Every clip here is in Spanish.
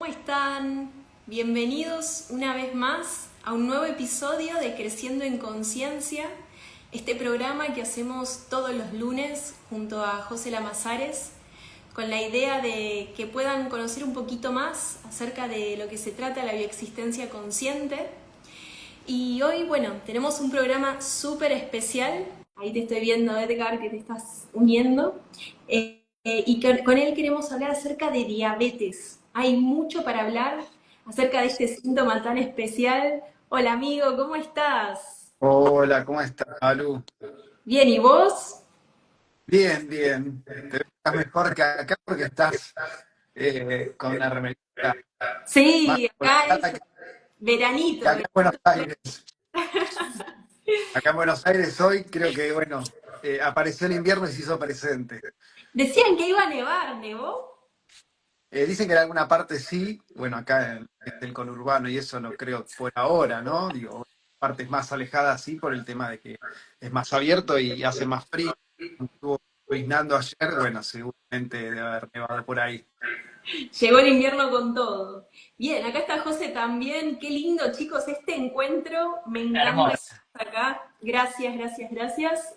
están? Bienvenidos una vez más a un nuevo episodio de Creciendo en Conciencia, este programa que hacemos todos los lunes junto a José Lamazares, con la idea de que puedan conocer un poquito más acerca de lo que se trata la bioexistencia consciente. Y hoy, bueno, tenemos un programa súper especial. Ahí te estoy viendo, Edgar, que te estás uniendo. Con él queremos hablar acerca de diabetes. Hay mucho para hablar acerca de este síntoma tan especial. Hola amigo, ¿cómo estás? Hola, ¿cómo estás, Malu? Bien, ¿y vos? Bien, bien. Te ves mejor que acá porque estás con una remerita más Sí, acá es holgada que veranito, acá en Buenos veranito. Aires. Acá en Buenos Aires hoy creo que, bueno, apareció el invierno y se hizo presente. Decían que iba a nevar, ¿nevó? Dicen que en alguna parte sí, bueno, acá en el conurbano y eso no creo por ahora, ¿no? Digo, partes más alejadas sí por el tema de que es más abierto y hace más frío. Estuvo lloviznando ayer, bueno, seguramente debe haber nevado por ahí. Llegó el invierno con todo. Bien, acá está José también. Qué lindo, chicos, este encuentro. Me encanta que Hermoso. estés acá. Gracias, gracias, gracias.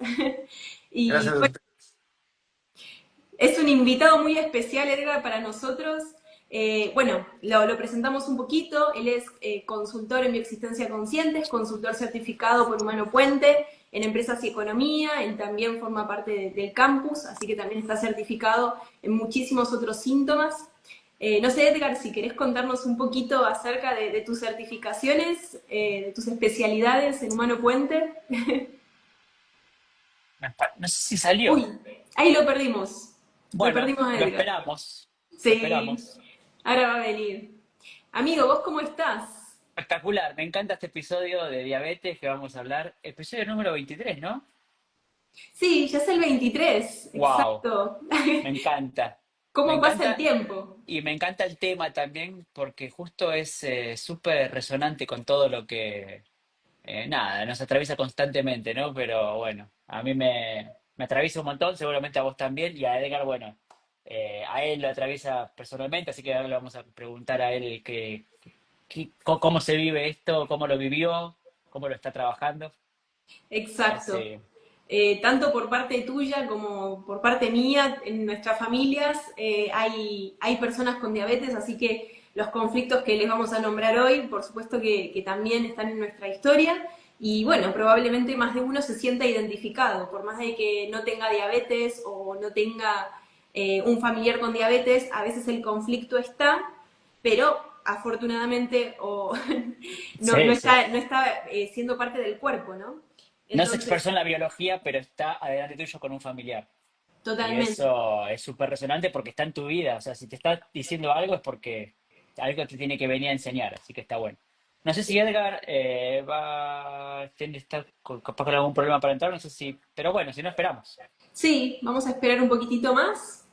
Y Gracias a bueno, usted. es un invitado muy especial, Edgar, para nosotros. Bueno, lo presentamos un poquito. Él es consultor en bioexistencia consciente, es consultor certificado por Humano Puente en empresas y economía. Él también forma parte del campus, así que también está certificado en muchísimos otros síntomas. No sé, Edgar, si querés contarnos un poquito acerca de tus certificaciones, de tus especialidades en Humano Puente. No sé si salió. Uy, ahí lo perdimos. Lo Bueno, perdimos a lo Edgar. esperamos. Lo Sí, esperamos. ahora va a venir. Amigo, ¿vos cómo estás? Espectacular. Me encanta este episodio de diabetes que vamos a hablar. Episodio número 23, ¿no? Sí, ya es el 23, Wow. exacto. Me encanta. Me ¿Cómo pasa el encanta. tiempo? Y me encanta el tema también porque justo es súper resonante con todo lo que, nada, nos atraviesa constantemente, ¿no? Pero bueno, a mí me atraviesa un montón, seguramente a vos también, y a Edgar, bueno, a él lo atraviesa personalmente, así que ahora le vamos a preguntar a él cómo se vive esto, cómo lo vivió, cómo lo está trabajando. Exacto. Así, Tanto por parte tuya como por parte mía, en nuestras familias hay personas con diabetes, así que los conflictos que les vamos a nombrar hoy, por supuesto que también están en nuestra historia. Y bueno, probablemente más de uno se sienta identificado, por más de que no tenga diabetes o no tenga un familiar con diabetes, a veces el conflicto está, pero afortunadamente o sí, sí. no está siendo parte del cuerpo, ¿no? No se Entonces, expresó en la biología, pero está adelante tuyo con un familiar. Y totalmente. eso es súper resonante porque está en tu vida. O sea, si te está diciendo algo es porque algo te tiene que venir a enseñar. Así que está bueno. No sé si Edgar está capaz con algún problema para entrar, no sé si. Pero bueno, si no esperamos. Sí, vamos a esperar un poquitito más.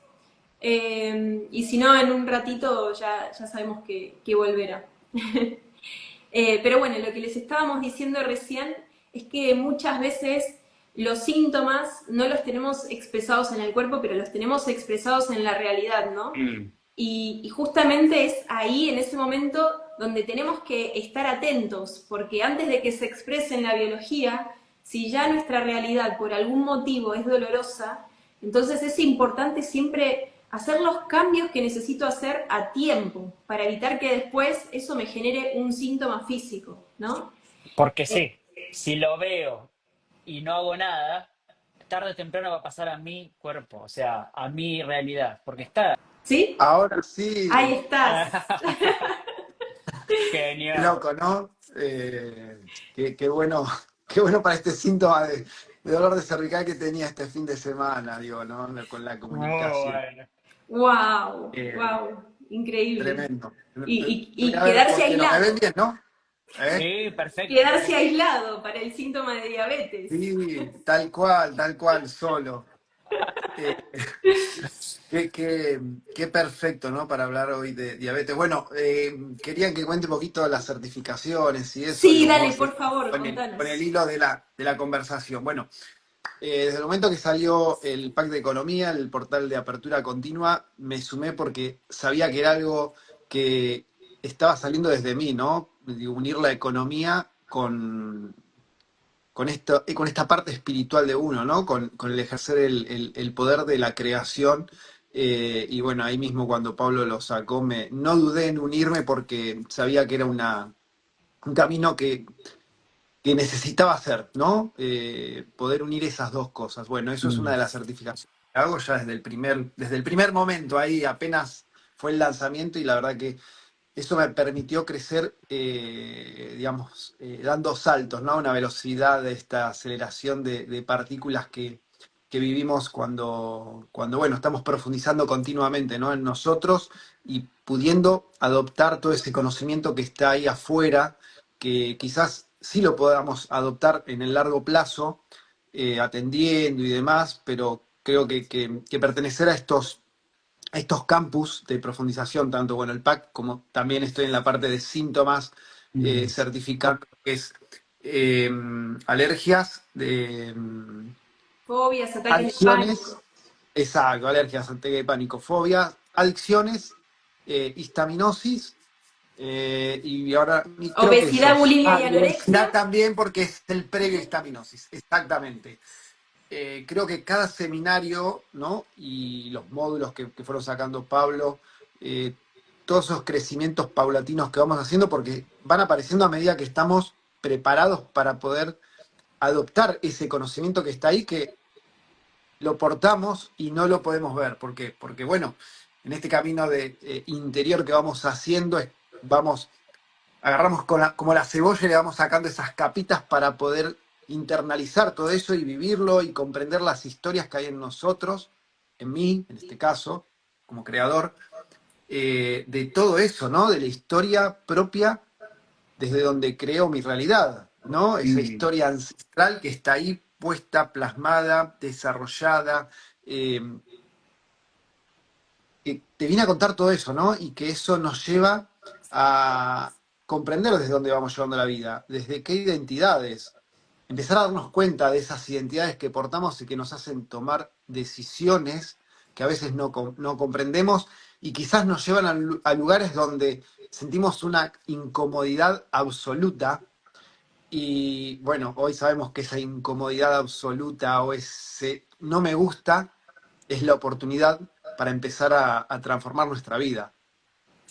Y si no, en un ratito ya sabemos que volverá. Pero bueno, lo que les estábamos diciendo recién es que muchas veces los síntomas no los tenemos expresados en el cuerpo, pero los tenemos expresados en la realidad, ¿no? Mm. Y justamente es ahí, en ese momento, donde tenemos que estar atentos, porque antes de que se exprese en la biología, si ya nuestra realidad por algún motivo es dolorosa, entonces es importante siempre hacer los cambios que necesito hacer a tiempo, para evitar que después eso me genere un síntoma físico, ¿no? Porque sí, si lo veo y no hago nada, tarde o temprano va a pasar a mi cuerpo, o sea, a mi realidad. Porque está. ¿Sí? Ahora Ahí sí, estás. qué Genio. loco, ¿no? Qué bueno, qué bueno para este síntoma de dolor de cervical que tenía este fin de semana, digo, ¿no? Con la Muy comunicación. bueno. Wow, Eh, wow, increíble. Tremendo. Y A ver, quedarse porque no me ven aislado, bien, ¿no? ¿Eh? Sí, perfecto, quedarse perfecto. aislado para el síntoma de diabetes. Sí, tal cual, solo. Eh, qué perfecto, ¿no? Para hablar hoy de diabetes. Bueno, querían que cuente un poquito las certificaciones y eso, Sí, digo, dale, cómo por favor, con el contanos. hilo de la conversación. Bueno, desde el momento que salió el Pack de Economía, el portal de apertura continua, me sumé porque sabía que era algo que estaba saliendo desde mí, ¿no? Digo, unir la economía con esta parte espiritual de uno, ¿no? Con el ejercer el poder de la creación. Y bueno, ahí mismo cuando Pablo lo sacó, no dudé en unirme porque sabía que era un camino que necesitaba hacer, ¿no? Poder unir esas dos cosas. Bueno, eso es una Mm. de las certificaciones que hago ya desde el primer momento, ahí apenas fue el lanzamiento y la verdad que eso me permitió crecer, digamos, dando saltos, ¿no? A una velocidad de esta aceleración de partículas que vivimos cuando, bueno, estamos profundizando continuamente, ¿no? En nosotros y pudiendo adoptar todo ese conocimiento que está ahí afuera, que quizás sí lo podamos adoptar en el largo plazo, atendiendo y demás, pero creo que pertenecer a estos campus de profundización, tanto bueno el PAC como también estoy en la parte de síntomas, Mm. certificando que es eh, alergias, Fobias, ataques de adicciones, pánico. exacto, alergias, ataque de pánico, fobias, adicciones, histaminosis, y ahora creo que Obesidad, esos. bulimia y Y obesidad anorexia. también porque es el previo a histaminosis, exactamente. Creo que cada seminario, ¿no? Y los módulos que fueron sacando Pablo, eh, todos esos crecimientos paulatinos que vamos haciendo, porque van apareciendo a medida que estamos preparados para poder adoptar ese conocimiento que está ahí, que lo portamos y no lo podemos ver. ¿Por qué? Porque, bueno, en este camino de interior que vamos haciendo, vamos agarramos como la cebolla y le vamos sacando esas capitas para poder internalizar todo eso y vivirlo y comprender las historias que hay en nosotros, en mí, en este caso, como creador, de todo eso, ¿no? De la historia propia desde donde creo mi realidad, ¿no? Esa historia ancestral que está ahí puesta, plasmada, desarrollada, eh, que te viene a contar todo eso, ¿no? Y que eso nos lleva a comprender desde dónde vamos llevando la vida, desde qué identidades, empezar a darnos cuenta de esas identidades que portamos y que nos hacen tomar decisiones que a veces no comprendemos y quizás nos llevan a lugares donde sentimos una incomodidad absoluta. Y bueno, hoy sabemos que esa incomodidad absoluta o ese no me gusta es la oportunidad para empezar a transformar nuestra vida.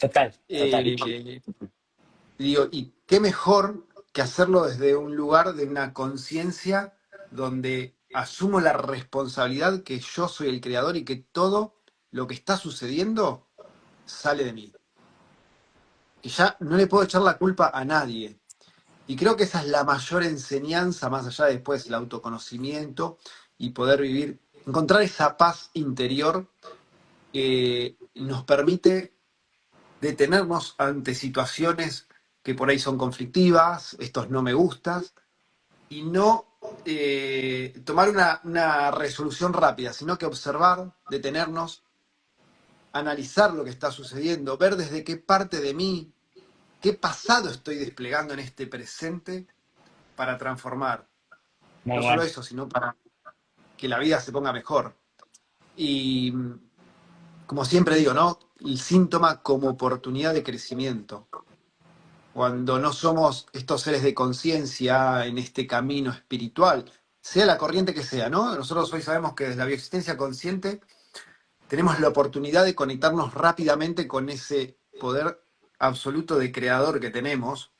Total, total. Eh, Digo, y qué mejor que hacerlo desde un lugar de una conciencia donde asumo la responsabilidad que yo soy el creador y que todo lo que está sucediendo sale de mí. Que ya no le puedo echar la culpa a nadie. Y creo que esa es la mayor enseñanza, más allá de después el autoconocimiento y poder vivir, encontrar esa paz interior que nos permite detenernos ante situaciones que por ahí son conflictivas, estos no me gustas, y no tomar una resolución rápida, sino que observar, detenernos, analizar lo que está sucediendo, ver desde qué parte de mí, qué pasado estoy desplegando en este presente para transformar. Muy No solo bueno. eso, sino para que la vida se ponga mejor. Y como siempre digo, ¿no? El síntoma como oportunidad de crecimiento. Cuando no somos estos seres de conciencia en este camino espiritual, sea la corriente que sea, ¿no? Nosotros hoy sabemos que desde la bioexistencia consciente tenemos la oportunidad de conectarnos rápidamente con ese poder absoluto de creador que tenemos,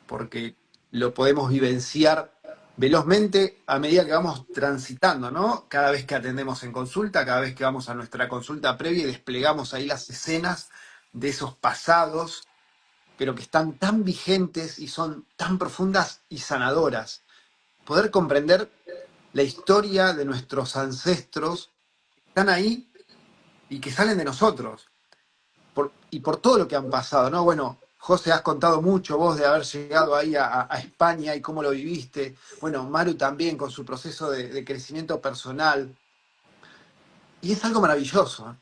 porque lo podemos vivenciar velozmente a medida que vamos transitando, ¿no? Cada vez que atendemos en consulta, cada vez que vamos a nuestra consulta previa y desplegamos ahí las escenas de esos pasados, pero que están tan vigentes y son tan profundas y sanadoras. Poder comprender la historia de nuestros ancestros que están ahí y que salen de nosotros, y por todo lo que han pasado, ¿no? Bueno, José, has contado mucho vos de haber llegado ahí a España y cómo lo viviste. Bueno, Maru también con su proceso de crecimiento personal. Y es algo maravilloso.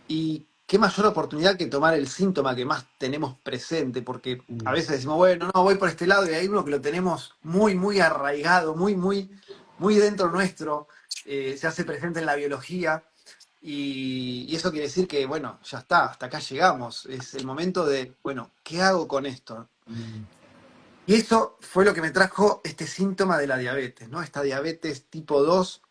Y qué mayor oportunidad que tomar el síntoma que más tenemos presente, porque a Mm. veces decimos, bueno, no, voy por este lado y hay uno que lo tenemos muy, muy arraigado, muy, muy, muy dentro nuestro, se hace presente en la biología. Y eso quiere decir que, bueno, ya está, hasta acá llegamos. Es el momento de, bueno, ¿qué hago con esto? Mm, Y eso fue lo que me trajo este síntoma de la diabetes, ¿no? Esta diabetes tipo 2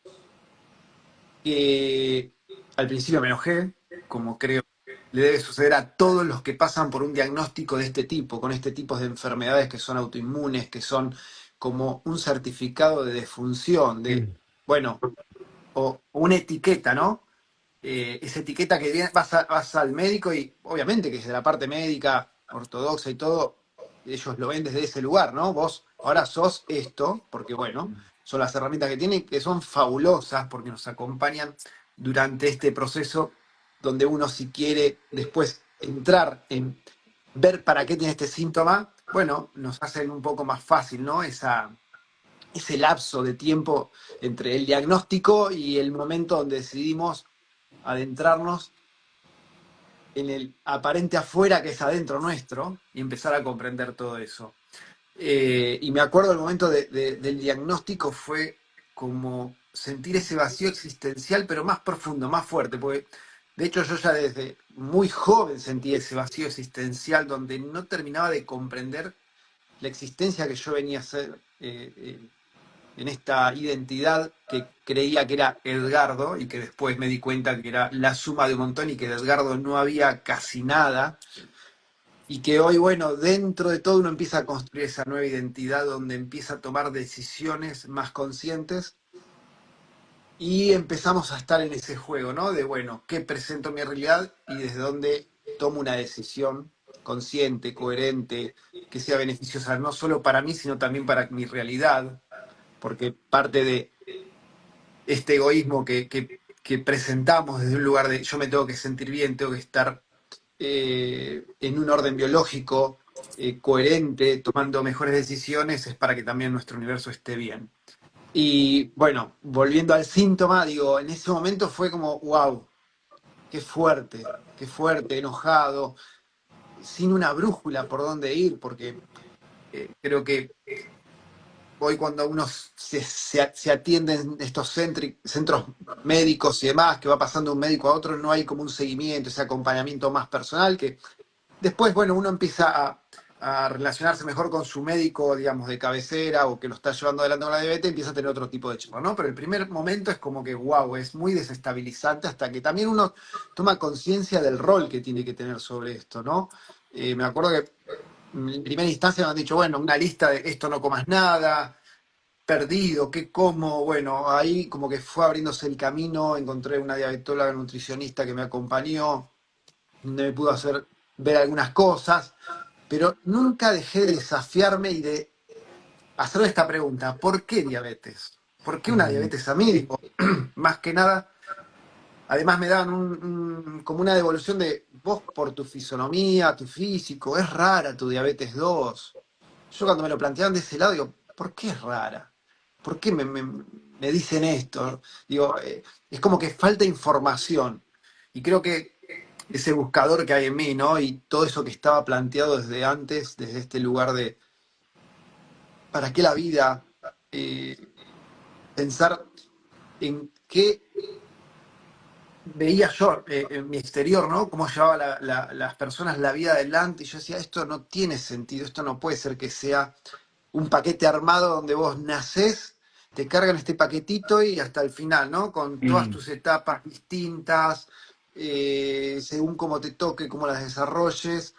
que al principio me enojé, como creo le debe suceder a todos los que pasan por un diagnóstico de este tipo, con este tipo de enfermedades que son autoinmunes, que son como un certificado de defunción, de, mm, bueno, o una etiqueta, ¿no? Esa etiqueta que vas al médico y obviamente que desde la parte médica, ortodoxa y todo, ellos lo ven desde ese lugar, ¿no? Vos ahora sos esto, porque bueno, son las herramientas que tienen, que son fabulosas porque nos acompañan durante este proceso donde uno si quiere después entrar en ver para qué tiene este síntoma, bueno, nos hacen un poco más fácil, ¿no? Ese lapso de tiempo entre el diagnóstico y el momento donde decidimos adentrarnos en el aparente afuera que es adentro nuestro y empezar a comprender todo eso. Y me acuerdo el momento del diagnóstico fue como sentir ese vacío existencial, pero más profundo, más fuerte, porque de hecho yo ya desde muy joven sentí ese vacío existencial donde no terminaba de comprender la existencia que yo venía a ser en esta identidad que creía que era Edgardo y que después me di cuenta que era la suma de un montón y que de Edgardo no había casi nada y que hoy, bueno, dentro de todo uno empieza a construir esa nueva identidad donde empieza a tomar decisiones más conscientes y empezamos a estar en ese juego, ¿no? De, bueno, ¿qué presento en mi realidad y desde dónde tomo una decisión consciente, coherente, que sea beneficiosa no solo para mí, sino también para mi realidad? Porque parte de este egoísmo que presentamos desde un lugar de yo me tengo que sentir bien, tengo que estar en un orden biológico coherente, tomando mejores decisiones, es para que también nuestro universo esté bien. Y bueno, volviendo al síntoma, digo, en ese momento fue como, wow, qué fuerte, enojado, sin una brújula por dónde ir, porque creo que hoy cuando uno se atiende en estos centros médicos y demás, que va pasando de un médico a otro, no hay como un seguimiento, ese acompañamiento más personal, que después, bueno, uno empieza a relacionarse mejor con su médico, digamos, de cabecera o que lo está llevando adelante con la diabetes, empieza a tener otro tipo de charla, ¿no? Pero el primer momento es como que, wow, es muy desestabilizante hasta que también uno toma conciencia del rol que tiene que tener sobre esto, ¿no? Me acuerdo que en primera instancia me han dicho, bueno, una lista de esto no comas nada, perdido, qué como, bueno, ahí como que fue abriéndose el camino, encontré una diabetóloga nutricionista que me acompañó, donde me pudo hacer ver algunas cosas, pero nunca dejé de desafiarme y de hacerme esta pregunta, ¿por qué diabetes? ¿Por qué una mm. diabetes a mí? Digo, más que nada, además me daban como una devolución de vos por tu fisonomía, tu físico, es rara tu diabetes 2. Yo cuando me lo planteaban de ese lado, digo, ¿por qué es rara? ¿Por qué me dicen esto? Digo, es como que falta información. Y creo que ese buscador que hay en mí, ¿no? Y todo eso que estaba planteado desde antes, desde este lugar de, ¿para qué la vida? Pensar en qué veía yo en mi exterior, ¿no? Cómo llevaba las personas la vida adelante. Y yo decía, esto no tiene sentido, esto no puede ser que sea un paquete armado donde vos nacés, te cargan este paquetito y hasta el final, ¿no? Con todas Mm. tus etapas distintas, según cómo te toque, cómo las desarrolles,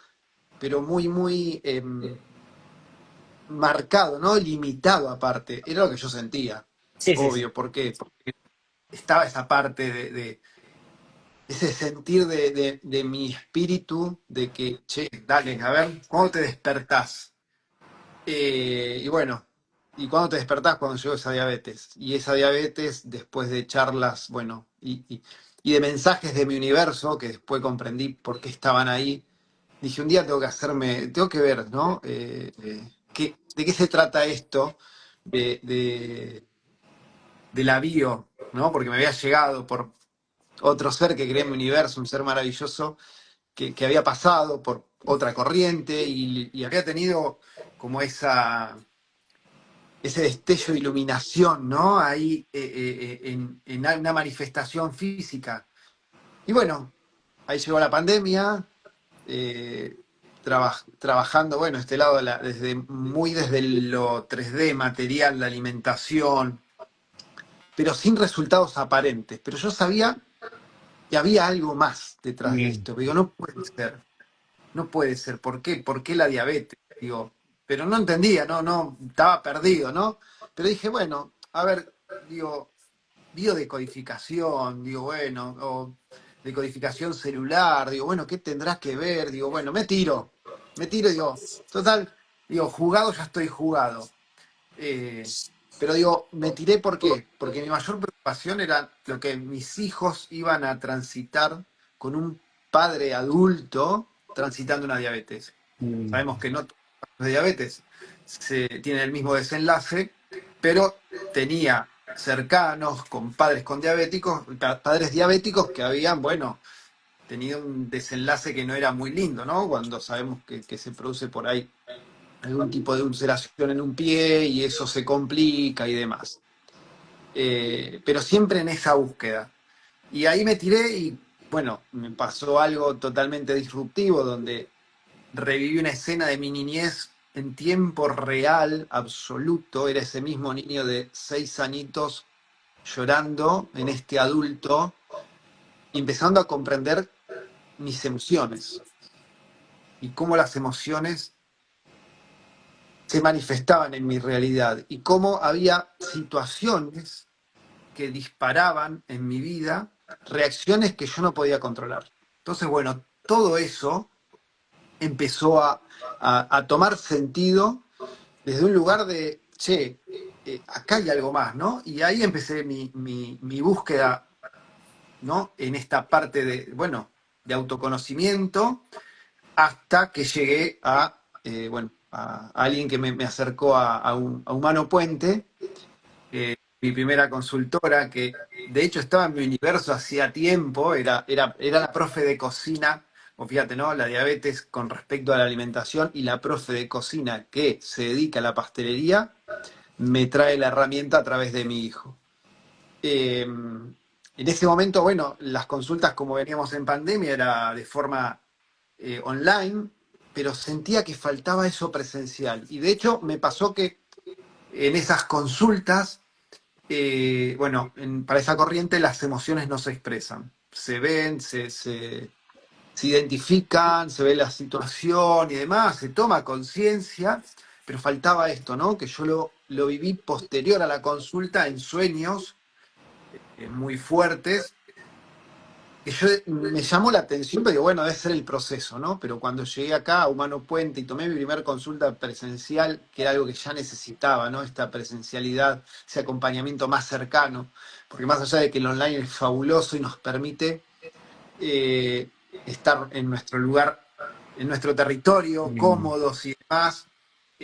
pero muy, muy marcado, ¿no? Limitado aparte. Era lo que yo sentía, Sí, sí, sí. obvio. ¿Por qué? Porque estaba esa parte de ese sentir de mi espíritu, de que, che, dale, a ver, ¿cómo te despertás? Y bueno, ¿y cuándo te despertás? Cuando llegó esa diabetes. Y esa diabetes, después de charlas, bueno, y de mensajes de mi universo, que después comprendí por qué estaban ahí, dije, un día tengo que hacerme, tengo que ver, ¿no? ¿De qué se trata esto de la bio, ¿no? Porque me había llegado por otro ser que creé en mi universo, un ser maravilloso, que había pasado por otra corriente y había tenido como ese destello de iluminación, ¿no? Ahí en una manifestación física. Y bueno, ahí llegó la pandemia, eh, trabajando, bueno, este lado, desde lo 3D, material, la alimentación, pero sin resultados aparentes. Pero yo sabía que había algo más detrás de Mm, esto. Digo, no puede ser, no puede ser. ¿Por qué? ¿Por qué la diabetes? Digo, pero no entendía, no, estaba perdido, ¿no? Pero dije, bueno, a ver, digo, biodecodificación, digo, bueno, o decodificación celular, digo, bueno, ¿qué tendrás que ver? Digo, bueno, me tiro, digo, total, digo, jugado ya estoy jugado. Eh, pero digo, me tiré ¿por qué? Porque mi mayor preocupación era lo que mis hijos iban a transitar con un padre adulto transitando una diabetes. mm, Sabemos que no todos los casos de diabetes tienen el mismo desenlace, pero tenía cercanos con padres con diabéticos, padres diabéticos que habían, bueno, tenido un desenlace que no era muy lindo, ¿no? Cuando sabemos que se produce por ahí algún tipo de ulceración en un pie y eso se complica y demás. Pero siempre en esa búsqueda. Y ahí me tiré y, bueno, me pasó algo totalmente disruptivo donde reviví una escena de mi niñez en tiempo real, absoluto. Era ese mismo niño de 6 añitos llorando en este adulto y empezando a comprender mis emociones y cómo las emociones se manifestaban en mi realidad y cómo había situaciones que disparaban en mi vida reacciones que yo no podía controlar. Entonces, bueno, todo eso empezó a tomar sentido desde un lugar de, che, acá hay algo más, ¿no? Y ahí empecé mi búsqueda, ¿no? En esta parte de, bueno, de autoconocimiento, hasta que llegué bueno, a alguien que me acercó a Humano Puente, mi primera consultora, que de hecho estaba en mi universo hacía tiempo, era la profe de cocina, o fíjate, ¿no? La diabetes con respecto a la alimentación y la profe de cocina que se dedica a la pastelería, me trae la herramienta a través de mi hijo. En ese momento, bueno, las consultas como veníamos en pandemia era de forma online, pero sentía que faltaba eso presencial. Y de hecho me pasó que en esas consultas bueno, para esa corriente las emociones no se expresan, se ven, se identifican, se ve la situación y demás, se toma conciencia, pero faltaba esto, ¿no? Que yo lo viví posterior a la consulta en sueños muy fuertes, que me llamó la atención, pero digo, bueno, debe ser el proceso, ¿no? Pero cuando llegué acá a Humano Puente y tomé mi primera consulta presencial, que era algo que ya necesitaba, ¿no? Esta presencialidad, ese acompañamiento más cercano, porque más allá de que el online es fabuloso y nos permite estar en nuestro lugar, en nuestro territorio, mm. cómodos y demás.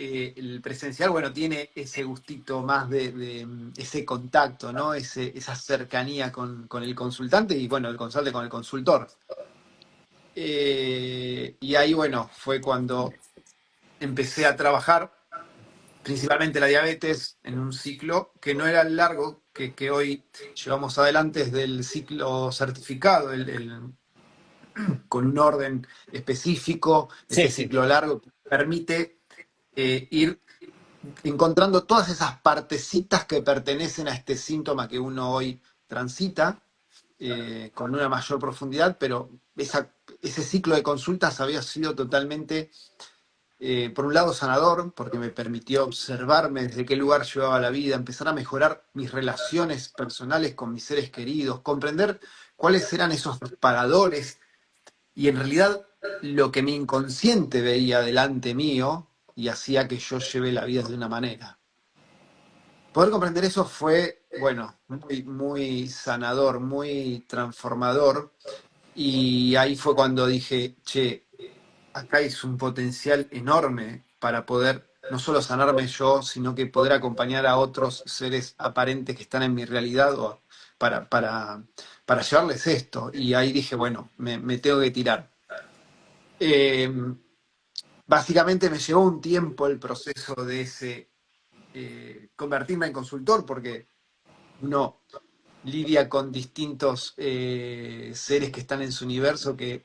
El presencial, bueno, tiene ese gustito más de ese contacto, ¿no? Esa cercanía con el consultante y, bueno, el consultante con el consultor. Y ahí, bueno, fue cuando empecé a trabajar principalmente la diabetes en un ciclo que no era el largo que hoy llevamos adelante desde el ciclo certificado, con un orden específico, Sí, ese sí. ciclo largo que permite ir encontrando todas esas partecitas que pertenecen a este síntoma que uno hoy transita con una mayor profundidad, pero ese ciclo de consultas había sido totalmente, por un lado, sanador, porque me permitió observarme desde qué lugar llevaba la vida, empezar a mejorar mis relaciones personales con mis seres queridos, comprender cuáles eran esos disparadores y en realidad lo que mi inconsciente veía delante mío y hacía que yo lleve la vida de una manera. Poder comprender eso fue, bueno, muy, muy sanador, muy transformador. Y ahí fue cuando dije, che, acá es un potencial enorme para poder no solo sanarme yo, sino que poder acompañar a otros seres aparentes que están en mi realidad para, para, para llevarles esto. Y ahí dije, bueno, me tengo que tirar. Eh, Básicamente me llevó un tiempo el proceso de ese convertirme en consultor, porque uno lidia con distintos seres que están en su universo que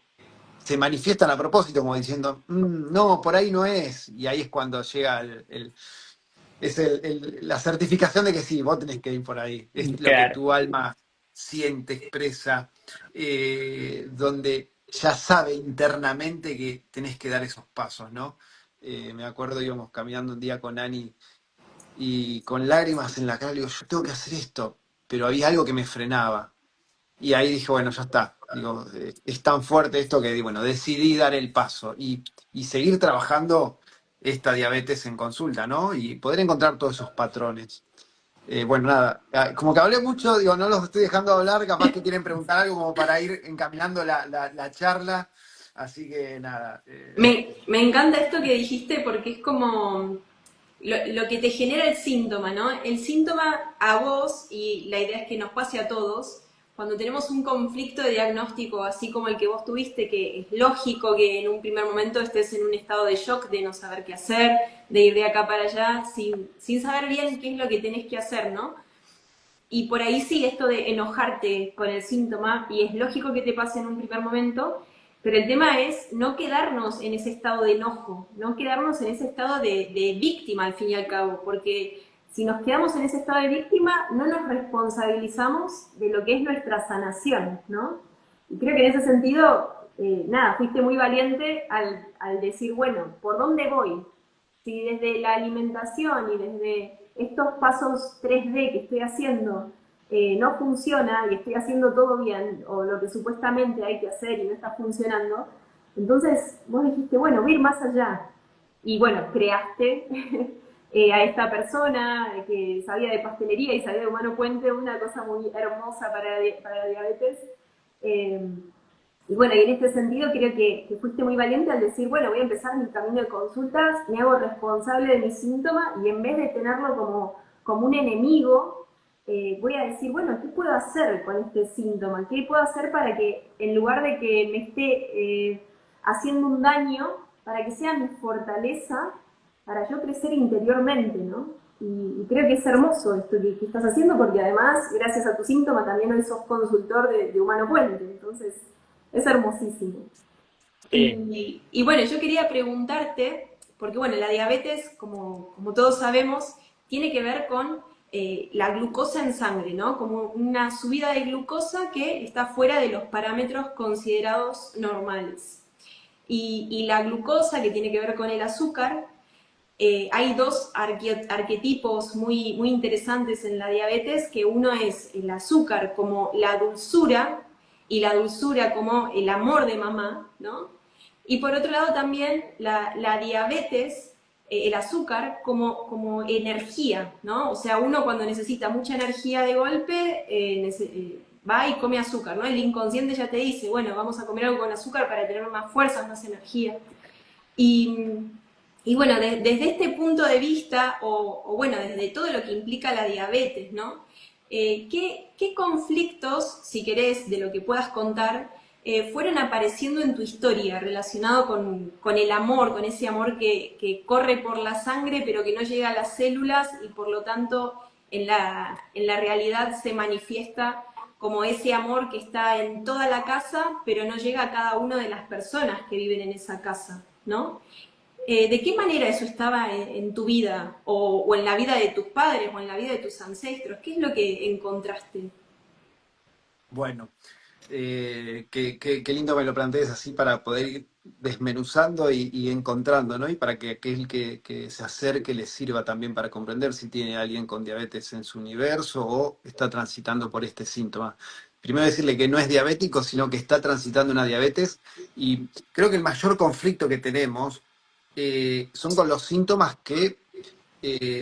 se manifiestan a propósito, como diciendo, no, por ahí no es. Y ahí es cuando llega la certificación de que sí, vos tenés que ir por ahí. Es lo que Claro. tu alma siente, expresa, donde ya sabe internamente que tenés que dar esos pasos, ¿no? Me acuerdo, íbamos caminando un día con Ani y con lágrimas en la cara le digo, yo tengo que hacer esto, pero había algo que me frenaba. Y ahí dije, bueno, ya está. Digo, es tan fuerte esto que, bueno, decidí dar el paso y seguir trabajando esta diabetes en consulta, ¿no? Y poder encontrar todos esos patrones. Bueno, nada, como que hablé mucho, digo, no los estoy dejando hablar, capaz que quieren preguntar algo como para ir encaminando la charla. Así que nada. Me encanta esto que dijiste porque es como lo que te genera el síntoma, ¿no? El síntoma a vos, y la idea es que nos pase a todos, cuando tenemos un conflicto de diagnóstico así como el que vos tuviste, que es lógico que en un primer momento estés en un estado de shock, de no saber qué hacer, de ir de acá para allá, sin saber bien qué es lo que tenés que hacer, ¿no? Y por ahí sí, esto de enojarte con el síntoma, y es lógico que te pase en un primer momento, pero el tema es no quedarnos en ese estado de enojo, no quedarnos en ese estado de víctima al fin y al cabo, porque si nos quedamos en ese estado de víctima, no nos responsabilizamos de lo que es nuestra sanación, ¿no? Y creo que en ese sentido, nada, fuiste muy valiente al decir, bueno, ¿por dónde voy? Si desde la alimentación y desde estos pasos 3D que estoy haciendo no funciona y estoy haciendo todo bien, o lo que supuestamente hay que hacer y no está funcionando, entonces vos dijiste, bueno, voy a ir más allá. Y bueno, creaste a esta persona que sabía de pastelería y sabía de humano puente, una cosa muy hermosa para la diabetes. Eh, y bueno, y en este sentido creo que fuiste muy valiente al decir, bueno, voy a empezar mi camino de consultas, me hago responsable de mi síntoma y en vez de tenerlo como un enemigo, voy a decir, bueno, ¿qué puedo hacer con este síntoma? ¿Qué puedo hacer para que en lugar de que me esté haciendo un daño, para que sea mi fortaleza, para yo crecer interiormente, ¿no? Y creo que es hermoso esto que estás haciendo porque además, gracias a tu síntoma, también hoy sos consultor de Humano Puente, entonces es hermosísimo. Sí. Y bueno, yo quería preguntarte, porque bueno, la diabetes, como todos sabemos, tiene que ver con la glucosa en sangre, ¿no? Como una subida de glucosa que está fuera de los parámetros considerados normales. Y la glucosa, que tiene que ver con el azúcar, hay dos arquetipos muy interesantes en la diabetes, que uno es el azúcar como la dulzura y la dulzura como el amor de mamá, ¿no? Y por otro lado también la diabetes, el azúcar como energía, ¿no? O sea, uno cuando necesita mucha energía de golpe, va y come azúcar, ¿no? El inconsciente ya te dice, bueno, vamos a comer algo con azúcar para tener más fuerzas, más energía. Y, y bueno, desde este punto de vista, o bueno, desde todo lo que implica la diabetes, ¿no? ¿Qué conflictos, si querés, de lo que puedas contar, fueron apareciendo en tu historia relacionado con el amor, con ese amor que corre por la sangre pero que no llega a las células y por lo tanto en la realidad se manifiesta como ese amor que está en toda la casa pero no llega a cada una de las personas que viven en esa casa, ¿no? ¿De qué manera eso estaba en tu vida o en la vida de tus padres o en la vida de tus ancestros? ¿Qué es lo que encontraste? Bueno, qué lindo me lo plantees así para poder ir desmenuzando y encontrando, ¿no? Y para que aquel que se acerque le sirva también para comprender si tiene alguien con diabetes en su universo o está transitando por este síntoma. Primero decirle que no es diabético, sino que está transitando una diabetes y creo que el mayor conflicto que tenemos son con los síntomas que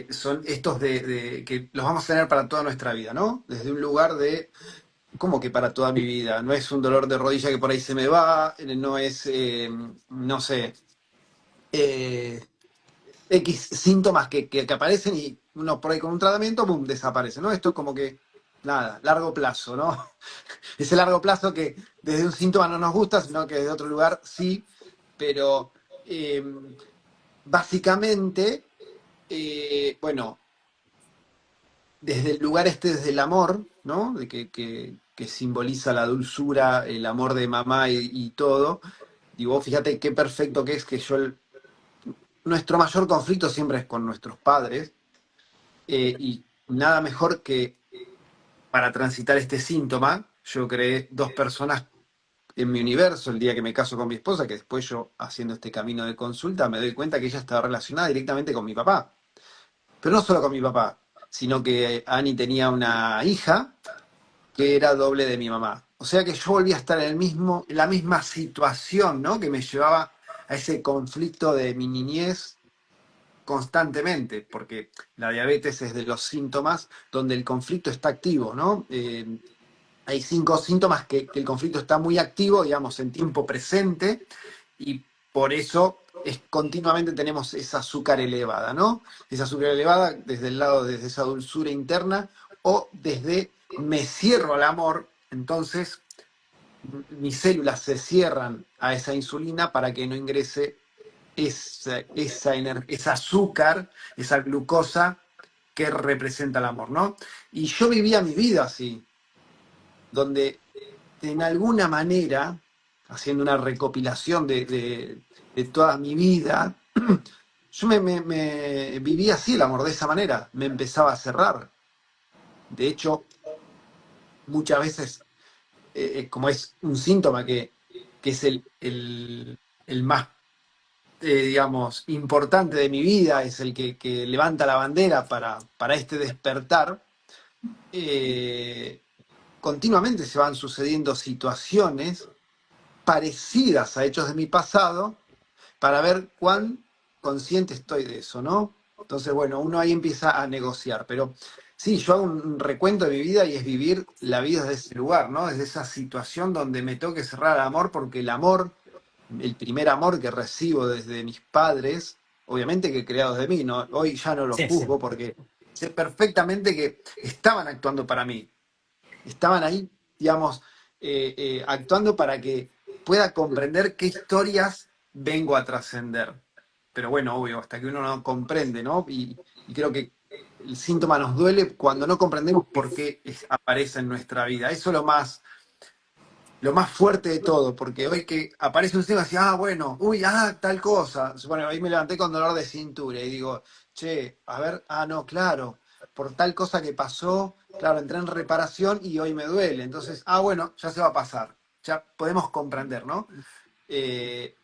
son estos que los vamos a tener para toda nuestra vida, ¿no? Desde un lugar de ¿cómo que para toda mi vida? No es un dolor de rodilla que por ahí se me va, no es, no sé, eh, X síntomas que aparecen y uno por ahí con un tratamiento, ¡pum!, desaparece, ¿no? Esto es como que, nada, largo plazo, ¿no? Ese largo plazo que desde un síntoma no nos gusta, sino que desde otro lugar sí, pero eh, básicamente, bueno, desde el lugar este, desde el amor, ¿no? De que simboliza la dulzura, el amor de mamá y todo. Digo, fíjate qué perfecto que es que nuestro mayor conflicto siempre es con nuestros padres, y nada mejor que para transitar este síntoma, yo creé dos personas en mi universo el día que me caso con mi esposa, que después yo, haciendo este camino de consulta, me doy cuenta que ella estaba relacionada directamente con mi papá. Pero no solo con mi papá, sino que Annie tenía una hija que era doble de mi mamá. O sea que yo volví a estar en la misma situación, ¿no? Que me llevaba a ese conflicto de mi niñez constantemente, porque la diabetes es de los síntomas donde el conflicto está activo, ¿no? Hay 5 síntomas que el conflicto está muy activo, digamos, en tiempo presente, y por eso continuamente tenemos esa azúcar elevada, ¿no? Esa azúcar elevada desde el lado, desde esa dulzura interna, o desde me cierro al amor, entonces mis células se cierran a esa insulina para que no ingrese esa azúcar, esa glucosa que representa el amor, ¿no? Y yo vivía mi vida así, donde en alguna manera, haciendo una recopilación de toda mi vida, yo me vivía así el amor, de esa manera, me empezaba a cerrar. De hecho, muchas veces, como es un síntoma que es el más, digamos, importante de mi vida, es el que levanta la bandera para este despertar, eh, continuamente se van sucediendo situaciones parecidas a hechos de mi pasado para ver cuán consciente estoy de eso, ¿no? Entonces, bueno, uno ahí empieza a negociar, pero sí, yo hago un recuento de mi vida y es vivir la vida desde ese lugar, ¿no? Desde esa situación donde me tengo que cerrar al amor, porque el amor, el primer amor que recibo desde mis padres, obviamente que creados de mí, ¿no? Hoy ya no los Sí, sí. juzgo porque sé perfectamente que estaban actuando para mí, estaban ahí, digamos, actuando para que pueda comprender qué historias vengo a trascender. Pero bueno, obvio, hasta que uno no comprende, ¿no? Y creo que el síntoma nos duele cuando no comprendemos por qué aparece en nuestra vida. Eso es lo más fuerte de todo, porque hoy que aparece un síntoma, así, bueno, uy, tal cosa. Bueno, ahí me levanté con dolor de cintura y digo, che, a ver, no, claro, por tal cosa que pasó, claro, entré en reparación y hoy me duele. Entonces, bueno, ya se va a pasar. Ya podemos comprender, ¿no? Eh,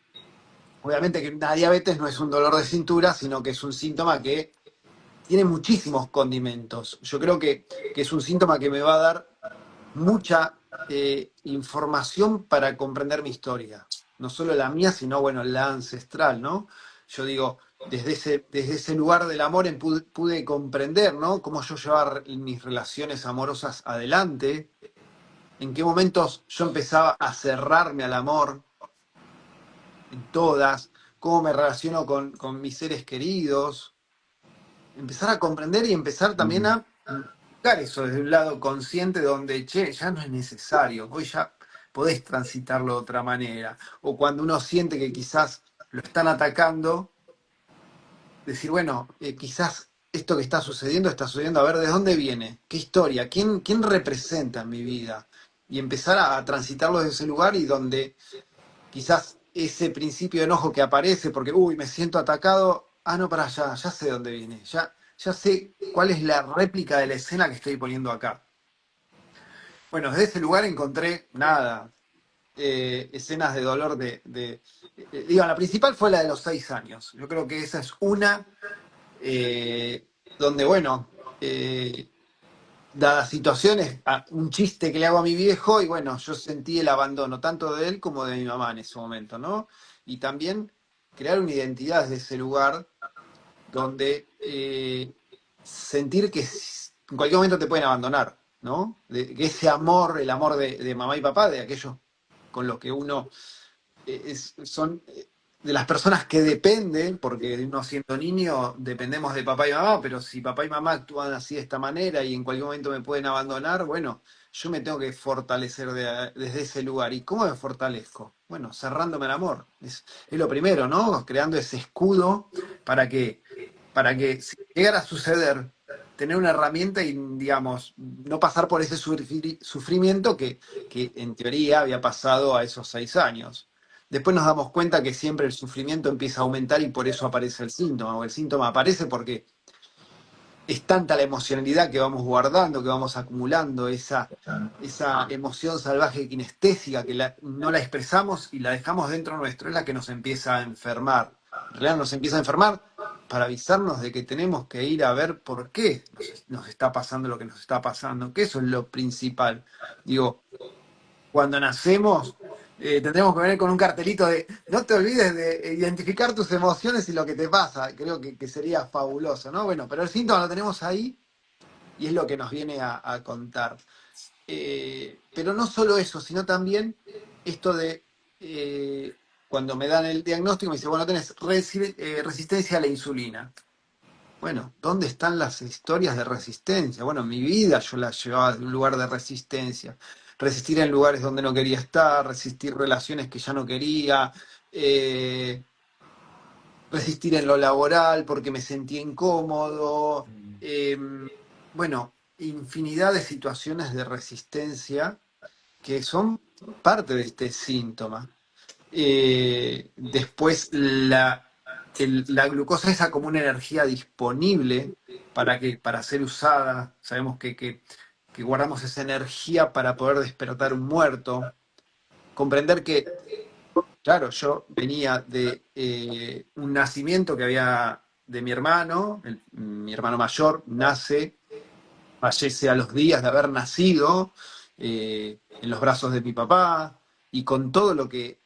Obviamente que una diabetes no es un dolor de cintura, sino que es un síntoma que tiene muchísimos condimentos. Yo creo que es un síntoma que me va a dar mucha información para comprender mi historia. No solo la mía, sino, bueno, la ancestral, ¿no? Yo digo, desde ese lugar del amor pude comprender, ¿no? Cómo yo llevaba mis relaciones amorosas adelante, en qué momentos yo empezaba a cerrarme al amor, en todas, cómo me relaciono con mis seres queridos, empezar a comprender y empezar también Mm. a buscar eso desde un lado consciente donde, che, ya no es necesario, hoy ya podés transitarlo de otra manera. O cuando uno siente que quizás lo están atacando, decir, bueno, quizás esto que está sucediendo, a ver, ¿de dónde viene? ¿Qué historia? ¿Quién representa en mi vida? Y empezar a transitarlo desde ese lugar y donde quizás ese principio de enojo que aparece porque, uy, me siento atacado, no, para allá, ya sé dónde viene, ya sé cuál es la réplica de la escena que estoy poniendo acá. Bueno, desde ese lugar encontré nada, escenas de dolor digo, la principal fue la de los 6 años. Yo creo que esa es una, donde, bueno, dadas situaciones, un chiste que le hago a mi viejo y bueno, yo sentí el abandono tanto de él como de mi mamá en ese momento, ¿no? Y también crear una identidad desde ese lugar donde sentir que en cualquier momento te pueden abandonar, ¿no? Que ese amor, el amor de mamá y papá, de aquellos con los que uno son de las personas que dependen, porque uno siendo niño dependemos de papá y mamá, pero si papá y mamá actúan así de esta manera y en cualquier momento me pueden abandonar, bueno, yo me tengo que fortalecer desde ese lugar. ¿Y cómo me fortalezco? Bueno, cerrándome al amor. Es lo primero, ¿no? Creando ese escudo para que si llegara a suceder tener una herramienta y, digamos, no pasar por ese sufrimiento que en teoría había pasado a esos 6 años. Después nos damos cuenta que siempre el sufrimiento empieza a aumentar y por eso aparece el síntoma, o el síntoma aparece porque es tanta la emocionalidad que vamos guardando, que vamos acumulando, esa emoción salvaje kinestésica que no la expresamos y la dejamos dentro nuestro, es la que nos empieza a enfermar. En realidad nos empieza a enfermar para avisarnos de que tenemos que ir a ver por qué nos está pasando lo que nos está pasando, que eso es lo principal. Digo, cuando nacemos, tendremos que venir con un cartelito de no te olvides de identificar tus emociones y lo que te pasa. Creo que sería fabuloso, ¿no? Bueno, pero el síntoma lo tenemos ahí y es lo que nos viene a contar. Pero no solo eso, sino también esto de cuando me dan el diagnóstico, me dice, bueno, tenés resistencia a la insulina. Bueno, ¿dónde están las historias de resistencia? Bueno, en mi vida yo las llevaba a un lugar de resistencia. Resistir en lugares donde no quería estar, resistir relaciones que ya no quería, eh, resistir en lo laboral porque me sentía incómodo. Mm. Bueno, infinidad de situaciones de resistencia que son parte de este síntoma. Después la glucosa es como una energía disponible para ser usada. Sabemos que guardamos esa energía para poder despertar un muerto. Comprender que, claro, yo venía de un nacimiento que había de mi hermano, mi hermano mayor nace, fallece a los días de haber nacido en los brazos de mi papá y con todo lo que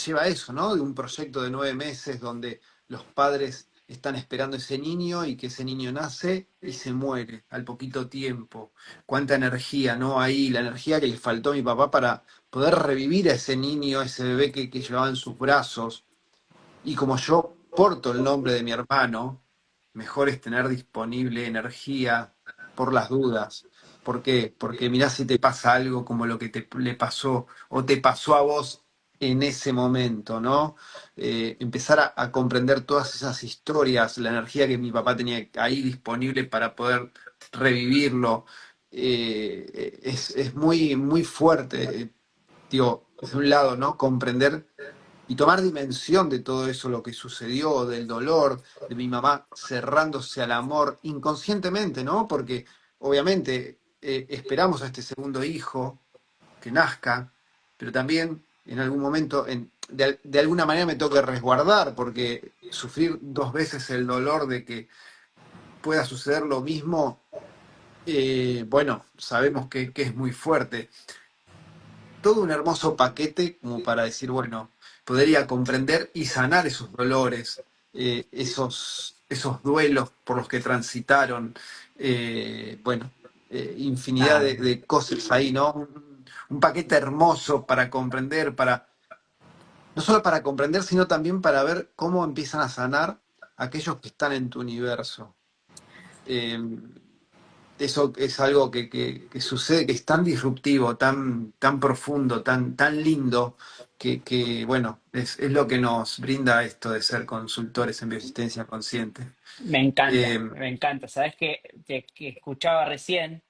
lleva eso, ¿no? De un proyecto de 9 meses donde los padres están esperando ese niño y que ese niño nace y se muere al poquito tiempo. Cuánta energía, ¿no? Ahí, la energía que le faltó a mi papá para poder revivir a ese niño, ese bebé que llevaba en sus brazos. Y como yo porto el nombre de mi hermano, mejor es tener disponible energía por las dudas. ¿Por qué? Porque mirá si te pasa algo como lo que le pasó o te pasó a vos en ese momento, ¿no? Empezar a comprender todas esas historias, la energía que mi papá tenía ahí disponible para poder revivirlo, es muy, muy fuerte. Digo, de un lado, ¿no? Comprender y tomar dimensión de todo eso, lo que sucedió, del dolor, de mi mamá cerrándose al amor inconscientemente, ¿no? Porque obviamente esperamos a este segundo hijo que nazca, pero también en algún momento, de alguna manera me tengo que resguardar, porque sufrir 2 veces el dolor de que pueda suceder lo mismo, bueno, sabemos que es muy fuerte. Todo un hermoso paquete como para decir, bueno, podría comprender y sanar esos dolores, esos duelos por los que transitaron, bueno, infinidad Ah, de cosas ahí, ¿no? Un paquete hermoso para comprender, no solo para comprender, sino también para ver cómo empiezan a sanar aquellos que están en tu universo. Eh, Eso es algo que sucede, que es tan disruptivo, tan profundo, tan lindo, bueno, es lo que nos brinda esto de ser consultores en biosistencia consciente. me Eh, encanta, me encanta. Sabes que escuchaba recién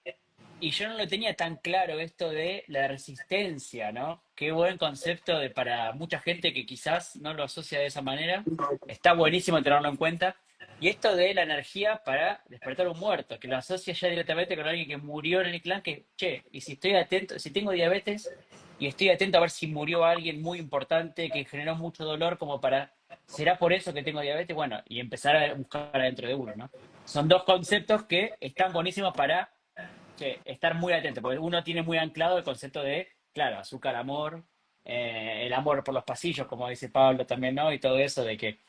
y yo no lo tenía tan claro esto de la resistencia, ¿no? Qué buen concepto para mucha gente que quizás no lo asocia de esa manera. Está buenísimo tenerlo en cuenta. Y esto de la energía para despertar un muerto, que lo asocia ya directamente con alguien que murió en el clan, que, che, y si estoy atento, si tengo diabetes y estoy atento a ver si murió alguien muy importante que generó mucho dolor como para, ¿será por eso que tengo diabetes? Bueno, y empezar a buscar adentro de uno, ¿no? Son dos conceptos que están buenísimos para estar muy atento, porque uno tiene muy anclado el concepto de, claro, azúcar, amor, el amor por los pasillos, como dice Pablo también, ¿no? Y todo eso de que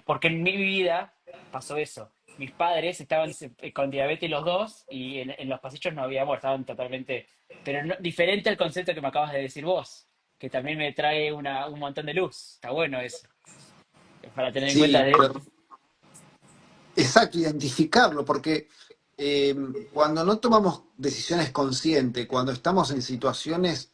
porque en mi vida pasó eso. Mis padres estaban con diabetes los dos y en los pasillos no había amor, estaban totalmente, pero diferente al concepto que me acabas de decir vos, que también me trae un montón de luz. Está bueno eso, para tener en cuenta sí, de... exacto, identificarlo, porque eh, cuando no tomamos decisiones conscientes, cuando estamos en situaciones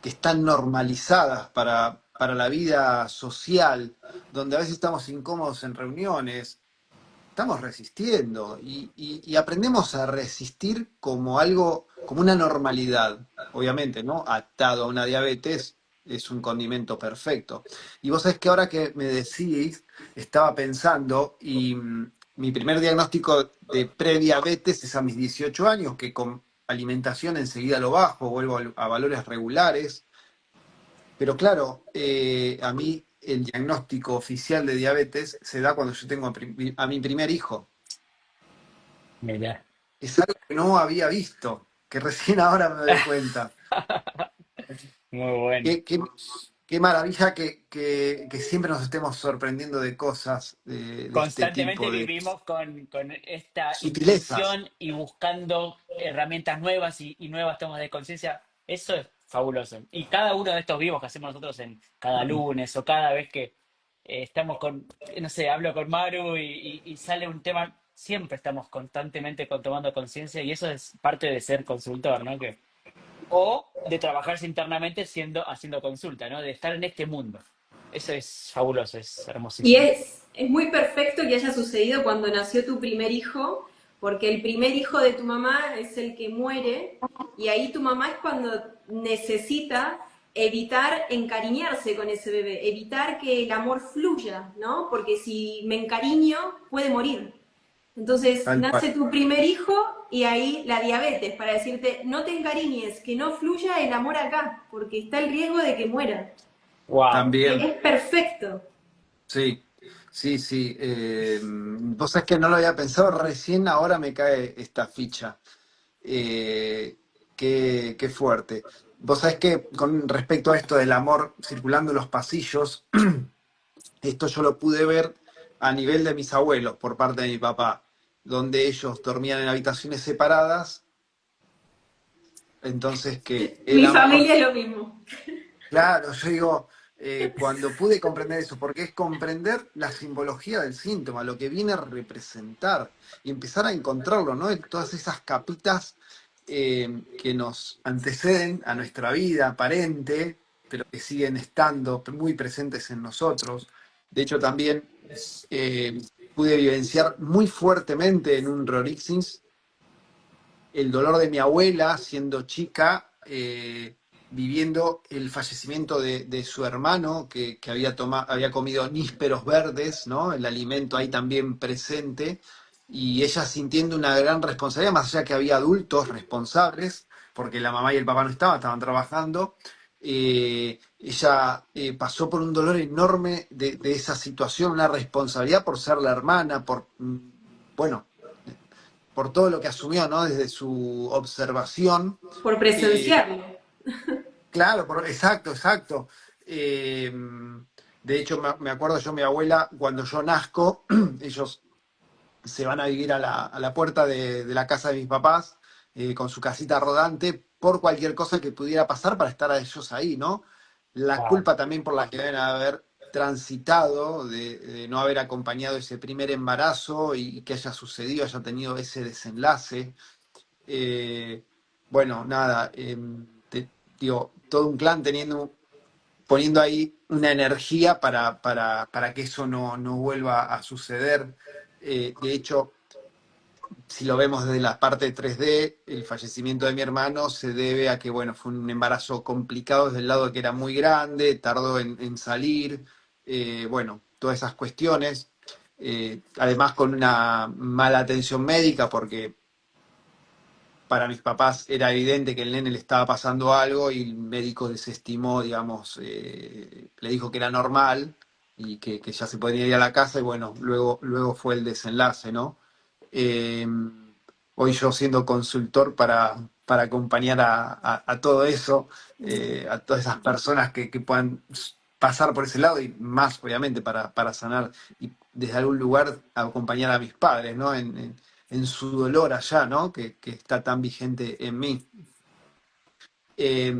que están normalizadas para la vida social, donde a veces estamos incómodos en reuniones, estamos resistiendo y aprendemos a resistir como algo, como una normalidad, obviamente, ¿no? Atado a una diabetes es un condimento perfecto. Y vos sabés que ahora que me decís, estaba pensando y mi primer diagnóstico de prediabetes es a mis 18 años, que con alimentación enseguida lo bajo, vuelvo a valores regulares. Pero claro, a mí el diagnóstico oficial de diabetes se da cuando yo tengo a mi primer hijo. Mira, Es algo que no había visto, que recién ahora me doy cuenta. muy bueno. Qué, qué maravilla que siempre nos estemos sorprendiendo de cosas de este Constantemente tipo, de vivimos con esta sutilezas. intuición y buscando herramientas nuevas y nuevas tomas de conciencia. Eso es fabuloso. Y cada uno de estos vivos que hacemos nosotros en cada lunes o cada vez que estamos con, no sé, hablo con Maru y sale un tema, siempre estamos constantemente tomando conciencia y eso es parte de ser consultor, ¿no? O de trabajarse internamente haciendo consulta, ¿no? De estar en este mundo. Eso es fabuloso, es Y hermosísimo. es muy perfecto que haya sucedido cuando nació tu primer hijo, porque el primer hijo de tu mamá es el que muere, y ahí tu mamá es cuando necesita evitar encariñarse con ese bebé, evitar que el amor fluya, ¿no? Porque si me encariño, puede morir. Entonces Tal cual. nace tu primer hijo y ahí la diabetes, para decirte, no te encariñes, que no fluya el amor acá, porque está el riesgo de que muera. Wow. Que También, es perfecto. sí, sí, sí. Vos sabés que no lo había pensado, recién ahora me cae esta ficha. Eh, qué fuerte. Vos sabés que con respecto a esto del amor circulando en los pasillos, esto yo lo pude ver a nivel de mis abuelos por parte de mi papá, donde ellos dormían en habitaciones separadas, entonces que el Mi amor, familia es lo mismo. claro, yo digo, cuando pude comprender eso, porque es comprender la simbología del síntoma, lo que viene a representar y empezar a encontrarlo, ¿no? En todas esas capitas que nos anteceden a nuestra vida aparente, pero que siguen estando muy presentes en nosotros. De hecho, también eh, pude vivenciar muy fuertemente en un Rorixins el dolor de mi abuela siendo chica, viviendo el fallecimiento de su hermano, que había comido nísperos verdes, ¿no? El alimento ahí también presente, y ella sintiendo una gran responsabilidad, más allá que había adultos responsables, porque la mamá y el papá no estaban trabajando. Ella pasó por un dolor enorme de esa situación, una responsabilidad por ser la hermana, bueno, por todo lo que asumió, ¿no? Desde su observación. Por Eh, presenciarlo. claro, exacto, exacto. Eh, de hecho, me acuerdo yo, mi abuela, cuando yo nazco, ellos se van a vivir a la puerta de la casa de mis papás, con su casita rodante, por cualquier cosa que pudiera pasar para estar a ellos ahí, ¿no? La Wow. culpa también por la que deben haber transitado de no haber acompañado ese primer embarazo y que haya sucedido, haya tenido ese desenlace. Eh, bueno, nada, digo, todo un clan poniendo ahí una energía para que eso no vuelva a suceder. De hecho, si lo vemos desde la parte 3D, el fallecimiento de mi hermano se debe a que, bueno, fue un embarazo complicado desde el lado de que era muy grande, tardó en salir, bueno, todas esas cuestiones. Además con una mala atención médica porque para mis papás era evidente que el nene le estaba pasando algo y el médico desestimó, digamos, le dijo que era normal y que ya se podía ir a la casa y bueno, luego fue el desenlace, ¿no? Eh, Hoy yo siendo consultor para acompañar a todo eso, a todas esas personas que puedan pasar por ese lado y más, obviamente, para sanar y desde algún lugar acompañar a mis padres, ¿no? En su dolor allá, ¿no? Que está tan vigente en mí. Eh,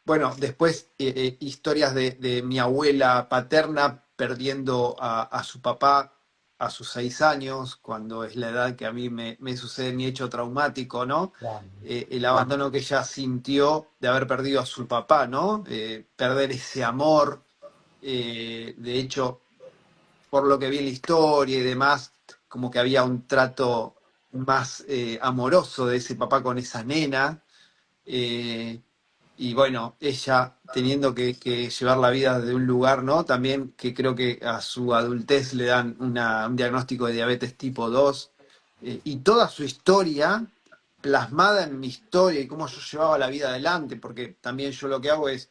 bueno, después historias de mi abuela paterna perdiendo a su papá a sus 6 años, cuando es la edad que a mí me sucede mi hecho traumático, ¿no? Wow. El abandono que ella sintió de haber perdido a su papá, ¿no? Perder ese amor. De hecho, por lo que vi en la historia y demás, como que había un trato más amoroso de ese papá con esa nena. eh, y bueno, ella teniendo que llevar la vida de un lugar, ¿no? También que creo que a su adultez le dan un diagnóstico de diabetes tipo 2, y toda su historia plasmada en mi historia y cómo yo llevaba la vida adelante, porque también yo lo que hago es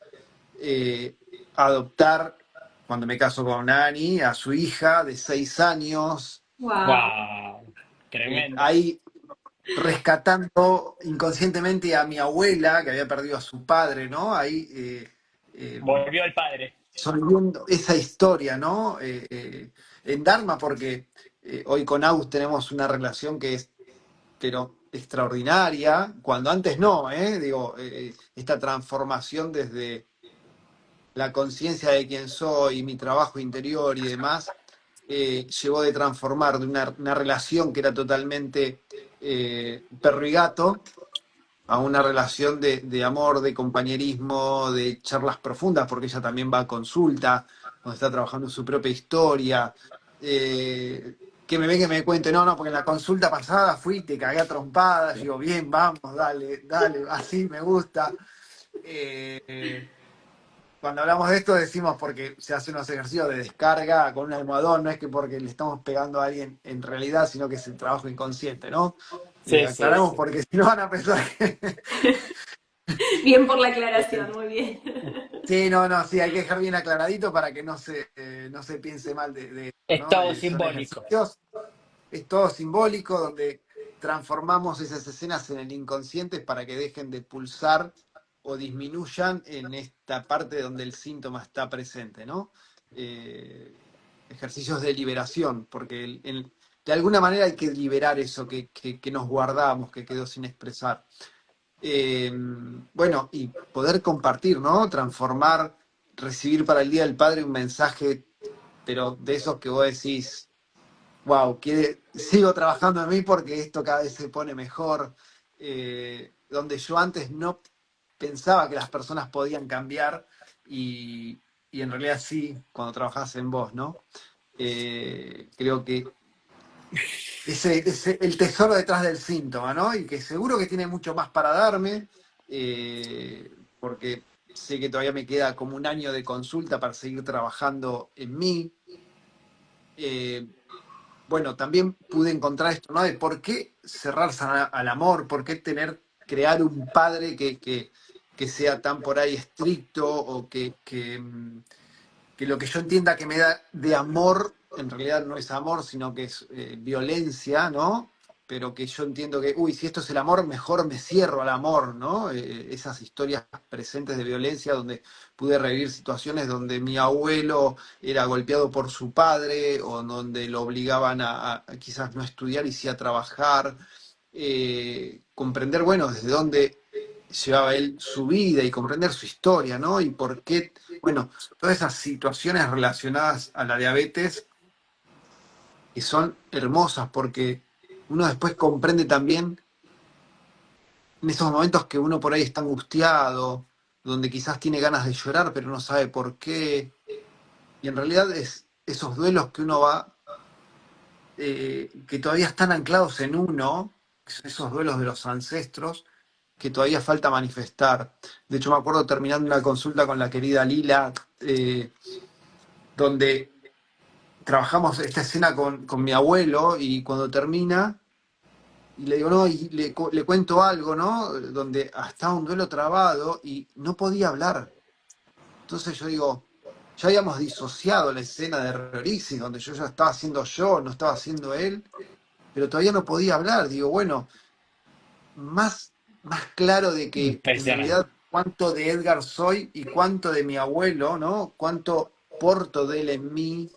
eh, adoptar, cuando me caso con Ani, a su hija de 6 años, Wow. ¡Wow! Tremendo. ahí rescatando inconscientemente a mi abuela, que había perdido a su padre, ¿no? Ahí eh, Volvió el padre. solviendo esa historia, ¿no? En Dharma, porque hoy con Aus tenemos una relación que es, pero extraordinaria, cuando antes no, ¿eh? Digo, esta transformación desde la conciencia de quién soy, mi trabajo interior y demás, llevó de transformar de una relación que era totalmente perro y gato a una relación de amor, de compañerismo, de charlas profundas, porque ella también va a consulta, donde está trabajando su propia historia. Que me venga y me cuente, no, no, porque en la consulta pasada fui y te cagué a trompadas. Digo, bien, vamos, dale, dale, así me gusta. Eh, Cuando hablamos de esto decimos porque se hace unos ejercicios de descarga con un almohadón, no es que porque le estamos pegando a alguien en realidad, sino que es el trabajo inconsciente, ¿no? Sí, sí, Aclaramos sí. porque si no van a pensar que... Bien por la aclaración, muy bien. Sí, no, no, sí, hay que dejar bien aclaradito para que no se piense mal de esto, Es ¿no? todo Son simbólico. ejercicios, es todo simbólico, donde transformamos esas escenas en el inconsciente para que dejen de pulsar o disminuyan en esta parte donde el síntoma está presente, ¿no? Eh, Ejercicios de liberación, porque de alguna manera hay que liberar eso que nos guardamos, que quedó sin expresar. Bueno, y poder compartir, ¿no? Transformar, recibir para el Día del Padre un mensaje, pero de esos que vos decís, wow, que sigo trabajando en mí porque esto cada vez se pone mejor. Donde yo antes no pensaba que las personas podían cambiar y en realidad sí, cuando trabajás en vos, ¿no? Creo que ese el tesoro detrás del síntoma, ¿no? Y que seguro que tiene mucho más para darme, porque sé que todavía me queda como un año de consulta para seguir trabajando en mí. Eh, bueno, también pude encontrar esto, ¿no? De por qué cerrarse al amor, por qué crear un padre que sea tan por ahí estricto o que lo que yo entienda que me da de amor, en realidad no es amor, sino que es violencia, ¿no? Pero que yo entiendo que, uy, si esto es el amor, mejor me cierro al amor, ¿no? Esas historias presentes de violencia donde pude revivir situaciones donde mi abuelo era golpeado por su padre o donde lo obligaban a quizás no estudiar y sí a trabajar. Comprender, bueno, desde dónde llevaba él su vida y comprender su historia, ¿no? Y por qué, bueno, todas esas situaciones relacionadas a la diabetes que son hermosas porque uno después comprende también en esos momentos que uno por ahí está angustiado, donde quizás tiene ganas de llorar pero no sabe por qué. Y en realidad es esos duelos que uno va, que todavía están anclados en uno, esos duelos de los ancestros, que todavía falta manifestar. De hecho, me acuerdo terminando una consulta con la querida Lila, donde trabajamos esta escena con mi abuelo y cuando termina, y le digo, no, y le cuento algo, ¿no? Donde estaba un duelo trabado y no podía hablar. Entonces yo digo, ya habíamos disociado la escena de Rorixi, donde yo ya estaba haciendo yo, no estaba haciendo él, pero todavía no podía hablar. Digo, bueno, más claro de que en Impresionante. realidad cuánto de Edgar soy y cuánto de mi abuelo, ¿no? Cuánto porto de él en mí,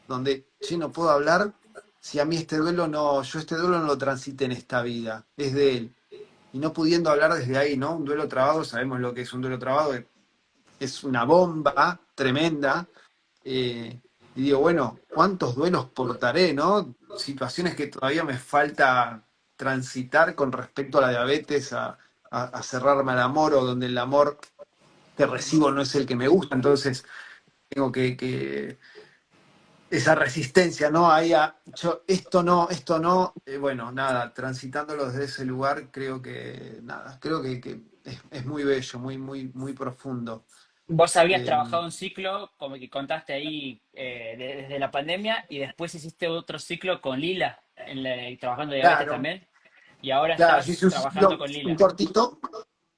donde, che, no puedo hablar, si a mí este duelo no, yo este duelo no lo transité en esta vida, es de él. Y no pudiendo hablar desde ahí, ¿no? Un duelo trabado, sabemos lo que es un duelo trabado, es una bomba tremenda. Y digo, bueno, ¿cuántos duelos portaré, no? Situaciones que todavía me falta transitar con respecto a la diabetes, a cerrarme al amor, o donde el amor que recibo no es el que me gusta, entonces tengo que esa resistencia, ¿no? Ahí esto no, bueno, nada, transitándolo desde ese lugar, creo que, nada, creo que es muy bello, muy, muy, muy profundo. Vos habías Eh, trabajado un ciclo, como que contaste ahí, desde la pandemia, y después hiciste otro ciclo con Lila, trabajando diabetes claro, también, y ahora claro, yo estás hice un trabajando ciclo, con un Lila. cortito,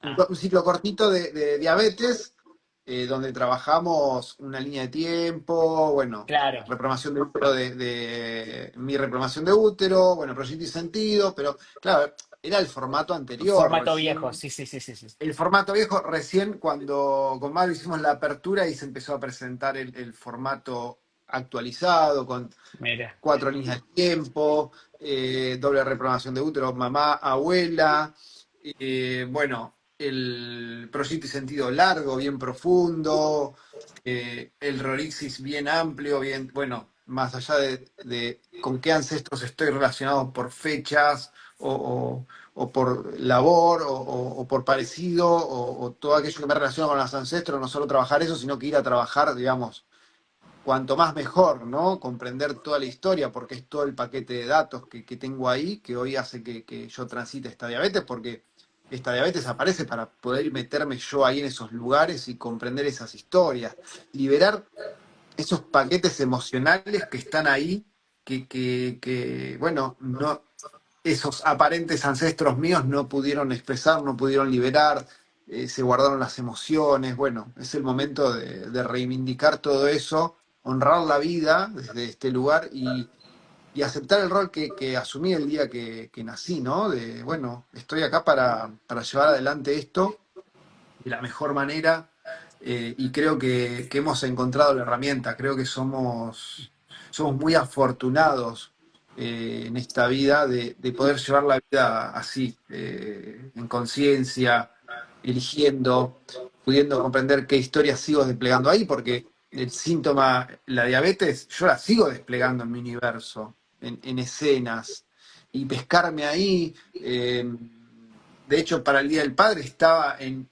Ah, un ciclo cortito de diabetes, donde trabajamos una línea de tiempo, bueno, claro, reprogramación de útero de mi reprogramación de útero, bueno, proyecto y sentido, pero claro, era el formato anterior, formato viejo, recién. sí, sí, sí, sí, sí. El formato viejo, recién cuando con Mario hicimos la apertura y se empezó a presentar el formato actualizado, con Mira. 4 líneas de tiempo, doble reprogramación de útero, mamá, abuela, bueno, el proyecto y sentido largo, bien profundo, el Rorixis bien amplio, bien, bueno, más allá de con qué ancestros estoy relacionado por fechas o por labor o por parecido o todo aquello que me relaciona con los ancestros, no solo trabajar eso, sino que ir a trabajar, digamos, cuanto más mejor, ¿no? Comprender toda la historia, porque es todo el paquete de datos que tengo ahí, que hoy hace que yo transite esta diabetes, porque esta diabetes aparece para poder meterme yo ahí en esos lugares y comprender esas historias, liberar esos paquetes emocionales que están ahí, bueno, no, esos aparentes ancestros míos no pudieron expresar, no pudieron liberar, se guardaron las emociones. Bueno, es el momento de reivindicar todo eso, honrar la vida desde este lugar y aceptar el rol que asumí el día que nací, ¿no? De, bueno, estoy acá para llevar adelante esto de la mejor manera y creo que hemos encontrado la herramienta, creo que somos muy afortunados en esta vida de poder llevar la vida así, en conciencia, eligiendo, pudiendo comprender qué historias sigo desplegando ahí, porque el síntoma, la diabetes, yo la sigo desplegando en mi universo, en escenas, y pescarme ahí. De hecho, para el Día del Padre estaba en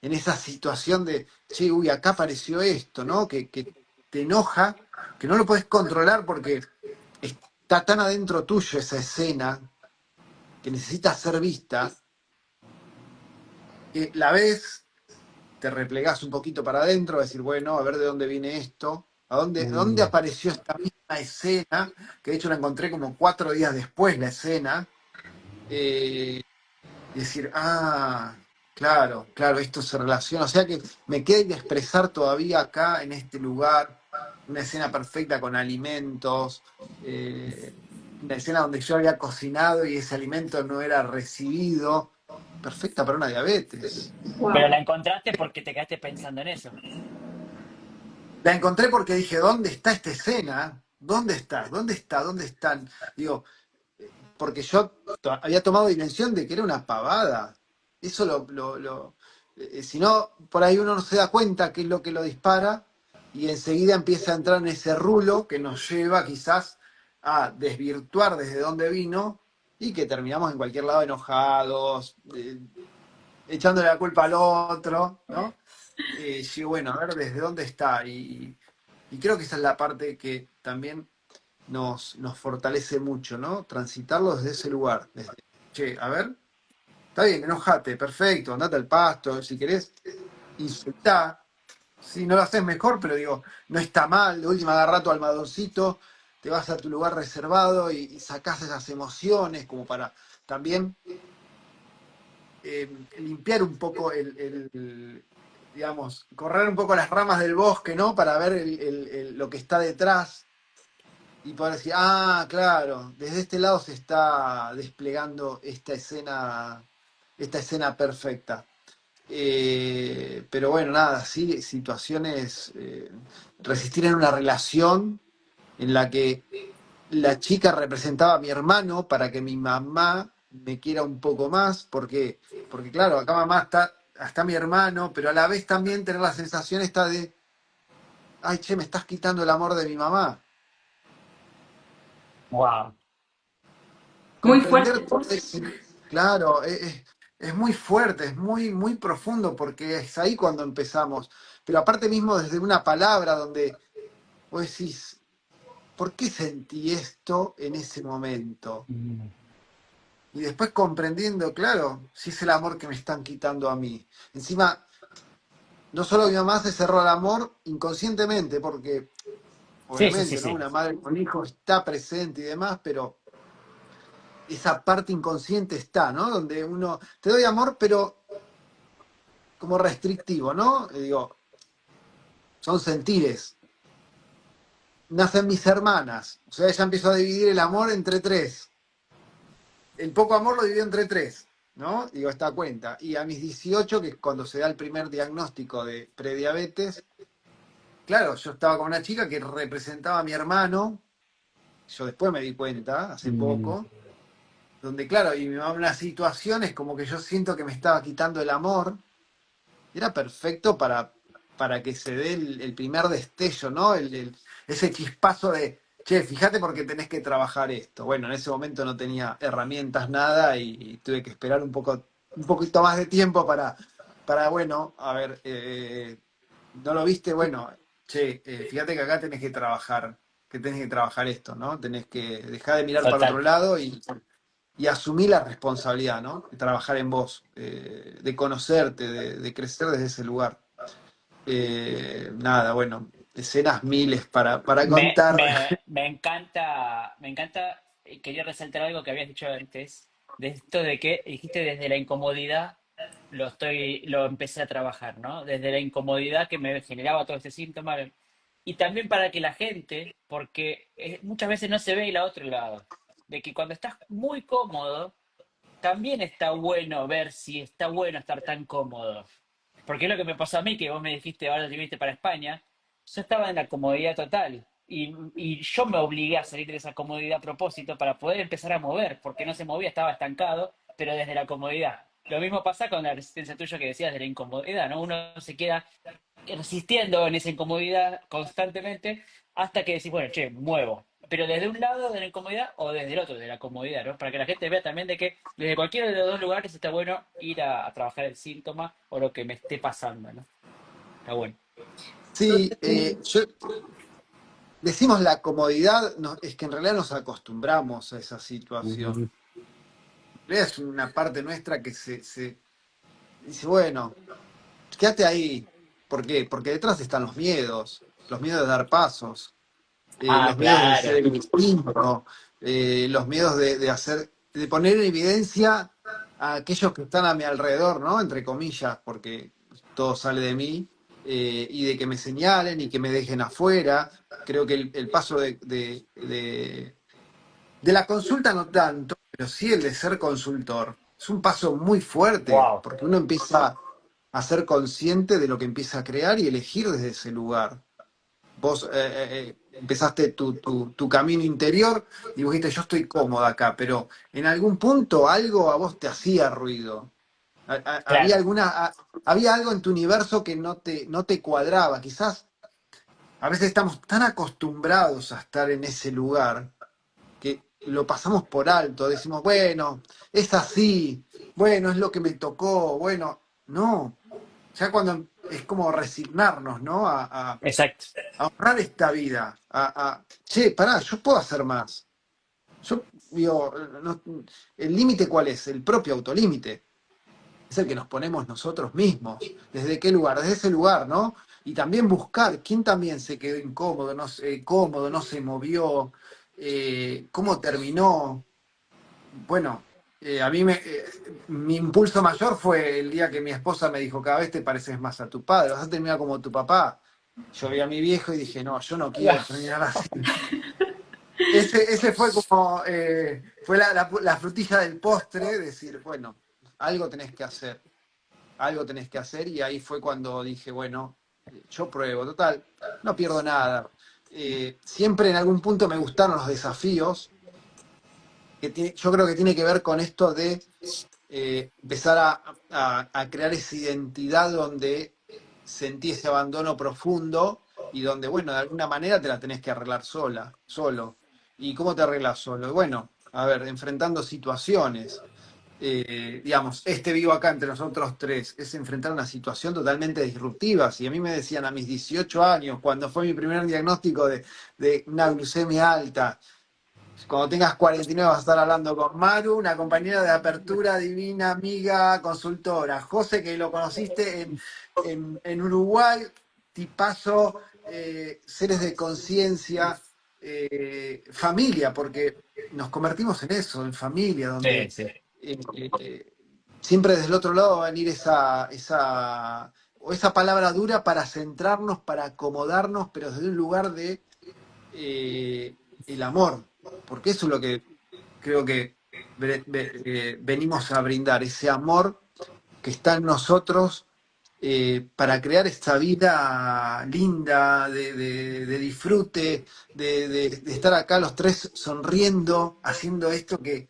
esa situación de, che, uy, acá apareció esto, ¿no? Que te enoja, que no lo puedes controlar porque está tan adentro tuyo esa escena que necesita ser vista, que la ves, te replegás un poquito para adentro, a decir, bueno, a ver de dónde viene esto, a dónde Mm. apareció esta misma escena, que de hecho la encontré como 4 días después la escena, eh, y decir, ah, claro, claro, esto se relaciona. O sea que me queda de expresar todavía acá, en este lugar, una escena perfecta con alimentos, una escena donde yo había cocinado y ese alimento no era recibido. Perfecta para una diabetes. Pero la Wow. encontraste porque te quedaste pensando en eso. La encontré porque dije, ¿dónde está esta escena? ¿Dónde está? ¿Dónde está? ¿Dónde están? Digo, porque yo había tomado dimensión de que era una pavada. Eso si no, por ahí uno no se da cuenta qué es lo que lo dispara y enseguida empieza a entrar en ese rulo que nos lleva quizás a desvirtuar desde dónde vino y que terminamos en cualquier lado enojados, echándole la culpa al otro, ¿no? Sí, bueno, a ver desde dónde está. Y creo que esa es la parte que también nos fortalece mucho, ¿no? Transitarlo desde ese lugar. Desde, che, a ver, está bien, enojate, perfecto, andate al pasto, si querés, insultá. Si no lo haces mejor, pero digo, no está mal, de última agarrá tu almohadoncito, te vas a tu lugar reservado y sacás esas emociones como para también limpiar un poco digamos, correr un poco las ramas del bosque, ¿no? Para ver lo que está detrás y poder decir, ah, claro, desde este lado se está desplegando esta escena perfecta. Pero bueno, nada, sí, situaciones, resistir en una relación en la que la chica representaba a mi hermano para que mi mamá me quiera un poco más, porque claro, acá mamá está mi hermano, pero a la vez también tener la sensación esta de, ay, che, me estás quitando el amor de mi mamá. Wow. Muy fuerte. Comprender todo eso, claro, es muy fuerte, es muy, muy profundo, porque es ahí cuando empezamos. Pero aparte mismo desde una palabra donde vos decís, ¿por qué sentí esto en ese momento? Mm. Y después comprendiendo, claro, si es el amor que me están quitando a mí. Encima, no solo mi mamá se cerró al amor inconscientemente, porque Sí, sí, sí, obviamente, ¿no? sí. Una madre con hijo está presente y demás, pero esa parte inconsciente está, ¿no? Donde uno, te doy amor, pero como restrictivo, ¿no? Digo, son sentires. Nacen mis hermanas, o sea, ella empezó a dividir el amor entre tres. El poco amor lo dividió entre tres, ¿no? Digo, esta cuenta. Y a mis 18, que es cuando se da el primer diagnóstico de prediabetes, claro, yo estaba con una chica que representaba a mi hermano, yo después me di cuenta, hace Mm. poco, donde, claro, y me va unas situaciones como que yo siento que me estaba quitando el amor. Era perfecto para que se dé el primer destello, ¿no? Ese chispazo de, che, fíjate porque tenés que trabajar esto. Bueno, en ese momento no tenía herramientas, nada, y tuve que esperar un poquito más de tiempo bueno, a ver, ¿no lo viste? Bueno, che, fíjate que acá tenés que trabajar esto, ¿no? Tenés que dejar de mirar para Total. otro lado y asumir la responsabilidad, ¿no? De trabajar en vos, de conocerte, de crecer desde ese lugar. Nada, bueno, escenas miles para contar. Me encanta, quería resaltar algo que habías dicho antes, de esto de que dijiste desde la incomodidad lo empecé a trabajar, ¿no? Desde la incomodidad que me generaba todo este síntoma. Y también para que la gente, porque muchas veces no se ve el otro lado, de que cuando estás muy cómodo, también está bueno ver si está bueno estar tan cómodo. Porque es lo que me pasó a mí, que vos me dijiste, ahora te viniste para España, yo estaba en la comodidad total. Y yo me obligué a salir de esa comodidad a propósito para poder empezar a mover, porque no se movía, estaba estancado, pero desde la comodidad. Lo mismo pasa con la resistencia tuya que decías de la incomodidad, ¿no? Uno se queda resistiendo en esa incomodidad constantemente hasta que decís, bueno, che, muevo. Pero desde un lado de la incomodidad o desde el otro de la comodidad, ¿no? Para que la gente vea también de que desde cualquiera de los dos lugares está bueno ir a trabajar el síntoma o lo que me esté pasando, ¿no? Está bueno. Sí, decimos la comodidad, es que en realidad nos acostumbramos a esa situación. Mm. En realidad es una parte nuestra que se dice, bueno, quédate ahí. ¿Por qué? Porque detrás están los miedos de dar pasos, Ah, los miedos de ser claro. el distinto, los miedos de hacer, de poner en evidencia a aquellos que están a mi alrededor, ¿no? Entre comillas, porque todo sale de mí, y de que me señalen y que me dejen afuera. Creo que el paso de la consulta no tanto, pero sí el de ser consultor. Es un paso muy fuerte, Wow. porque uno empieza a ser consciente de lo que empieza a crear y elegir desde ese lugar. Vos empezaste tu camino interior y vos dijiste, yo estoy cómoda acá, pero en algún punto algo a vos te hacía ruido. Había Claro. había algo en tu universo que no te cuadraba. Quizás a veces estamos tan acostumbrados a estar en ese lugar que lo pasamos por alto, decimos, bueno, es así, bueno, es lo que me tocó, bueno, no, ya cuando es como resignarnos, ¿no? Exacto. A honrar esta vida, che, pará, yo puedo hacer más. Yo digo, ¿el límite cuál es? El propio autolímite. Es el que nos ponemos nosotros mismos. ¿Desde qué lugar? Desde ese lugar, ¿no? Y también buscar quién también se quedó incómodo, cómodo, no se movió, cómo terminó. Bueno, mi impulso mayor fue el día que mi esposa me dijo, cada vez te pareces más a tu padre, vas a terminar como tu papá. Yo vi a mi viejo y dije, no, yo no quiero terminar así. Ese fue como, fue la frutilla del postre, decir, bueno, algo tenés que hacer, algo tenés que hacer, y ahí fue cuando dije, bueno, yo pruebo, total, no pierdo nada. Siempre en algún punto me gustaron los desafíos, yo creo que tiene que ver con esto de empezar a crear esa identidad donde sentí ese abandono profundo y donde, bueno, de alguna manera te la tenés que arreglar solo. ¿Y cómo te arreglas solo? Bueno, a ver, enfrentando situaciones. digamos, este vivo acá entre nosotros tres, es enfrentar una situación totalmente disruptiva. Si a mí me decían a mis 18 años, cuando fue mi primer diagnóstico de una glucemia alta, cuando tengas 49 vas a estar hablando con Maru, una compañera de apertura divina, amiga, consultora. José, que lo conociste en Uruguay, tipazo, seres de conciencia, familia, porque nos convertimos en eso, en familia, Sí, donde sí, siempre desde el otro lado va a venir o esa palabra dura para centrarnos, para acomodarnos, pero desde un lugar de eh, el amor, porque eso es lo que creo que venimos a brindar, ese amor que está en nosotros para crear esta vida linda, de disfrute, de estar acá los tres sonriendo, haciendo esto que,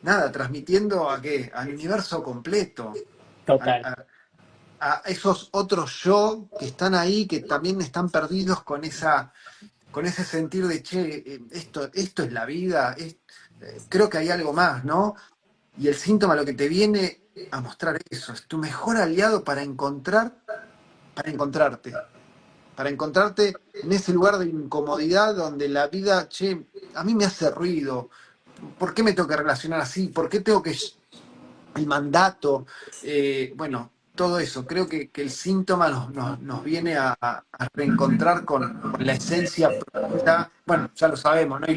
nada, transmitiendo a qué, al universo completo, al- total. a, a esos otros yo que están ahí, que también están perdidos con ese sentir de, che, esto es la vida, creo que hay algo más, ¿no? Y el síntoma lo que te viene a mostrar eso, es tu mejor aliado para encontrarte, para encontrarte en ese lugar de incomodidad donde la vida, che, a mí me hace ruido, ¿por qué me tengo que relacionar así? ¿Por qué tengo que el mandato? Bueno, todo eso. Creo que el síntoma nos viene a reencontrar con la esencia propia. Bueno, ya lo sabemos, ¿no? Y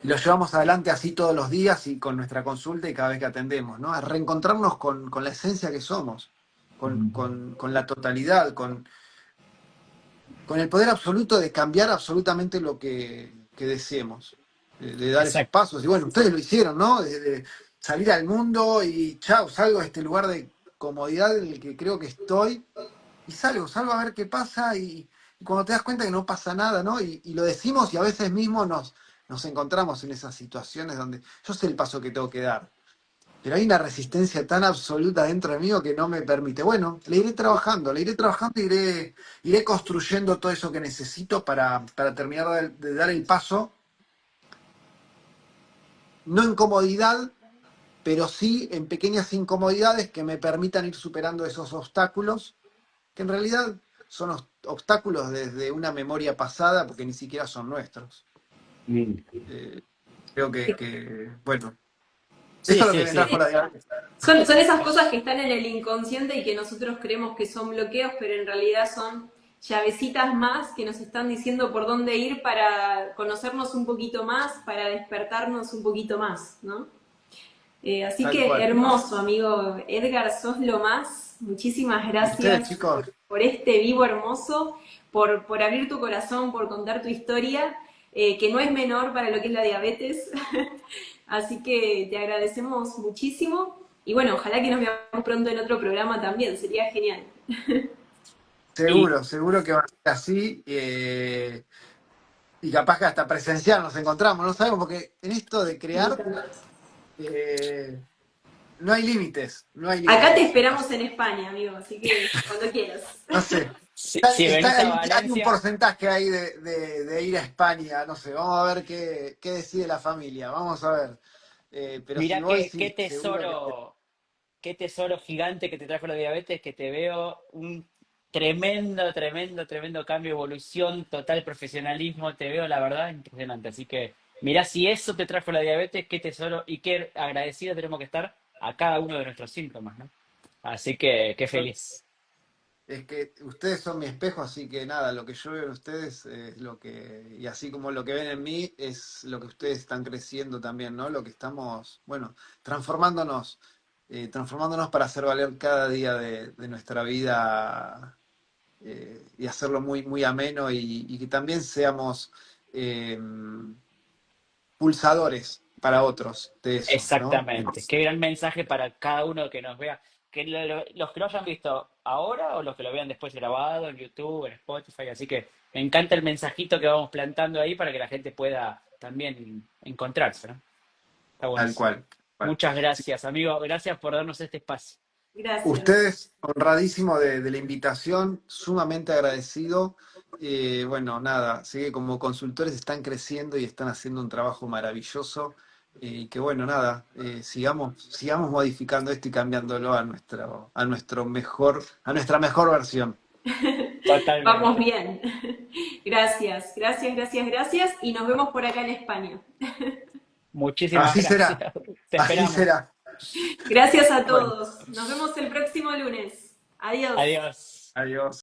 lo llevamos adelante así todos los días y con nuestra consulta y cada vez que atendemos, ¿no? A reencontrarnos con la esencia que somos, con la totalidad, con el poder absoluto de cambiar absolutamente lo que deseemos, de dar esos Exacto. pasos. Y bueno, ustedes lo hicieron, ¿no? De salir al mundo y chao, salgo de este lugar de comodidad en el que creo que estoy y salgo a ver qué pasa y cuando te das cuenta que no pasa nada, ¿no? Y lo decimos y a veces mismo nos encontramos en esas situaciones donde yo sé el paso que tengo que dar, pero hay una resistencia tan absoluta dentro de mí que no me permite. Bueno, le iré trabajando, iré construyendo todo eso que necesito para terminar de dar el paso, no en comodidad, pero sí en pequeñas incomodidades que me permitan ir superando esos obstáculos, que en realidad son obstáculos desde una memoria pasada, porque ni siquiera son nuestros. Mm. Eh, Creo bueno, Sí, eso es lo que sí, me sí. trajo la diabetes. Son esas cosas que están en el inconsciente y que nosotros creemos que son bloqueos, pero en realidad son llavecitas más que nos están diciendo por dónde ir para conocernos un poquito más, para despertarnos un poquito más, ¿no? Así Tal que cual. hermoso, amigo Edgar, sos lo más. Muchísimas Ustedes, gracias chicos, por este vivo hermoso, por abrir tu corazón, por contar tu historia, que no es menor para lo que es la diabetes. Así que te agradecemos muchísimo. Y bueno, ojalá que nos veamos pronto en otro programa también, sería genial. Y seguro que va a ser así. Y capaz que hasta presencial nos encontramos, no sabemos, porque en esto de crear eh, no hay límites, no hay Acá te límites. esperamos en España, amigo, así que cuando quieras. No sé, si venís a hay un Valencia, porcentaje ahí de ir a España, no sé, vamos a ver qué decide la familia, vamos a ver. Pero si mirá voy, qué sí, seguro que... qué tesoro gigante que te trajo la diabetes, que te veo un tremendo, tremendo, tremendo cambio, evolución, total profesionalismo, te veo la verdad impresionante. Así que mirá si eso te trajo la diabetes, qué tesoro y qué agradecidos tenemos que estar a cada uno de nuestros síntomas, ¿no? Así que qué feliz. Es que ustedes son mi espejo, así que nada, lo que yo veo en ustedes es lo que, y así como lo que ven en mí, es lo que ustedes están creciendo también, ¿no? Lo que estamos, bueno, transformándonos, transformándonos para hacer valer cada día de nuestra vida y hacerlo muy, muy ameno y que también seamos eh, pulsadores para otros de eso, ¿no? Exactamente. Qué gran mensaje para cada uno que nos vea. Que los que lo hayan visto ahora o los que lo vean después grabado en YouTube, en Spotify. Así que me encanta el mensajito que vamos plantando ahí para que la gente pueda también encontrarse, ¿no? Está Tal buenísimo. cual. Muchas gracias, amigo. Gracias por darnos este espacio. Gracias. Ustedes, honradísimo de la invitación, sumamente agradecido. Bueno, nada, sé que como consultores están creciendo y están haciendo un trabajo maravilloso. Y que bueno, nada, sigamos modificando esto y cambiándolo a nuestra mejor versión. Vamos Totalmente. bien. Gracias, gracias, gracias, gracias. Y nos vemos por acá en España. Muchísimas Así gracias. será, Te así esperamos. será. Gracias a Bueno, todos. Nos vemos el próximo lunes. Adiós. Adiós. adiós.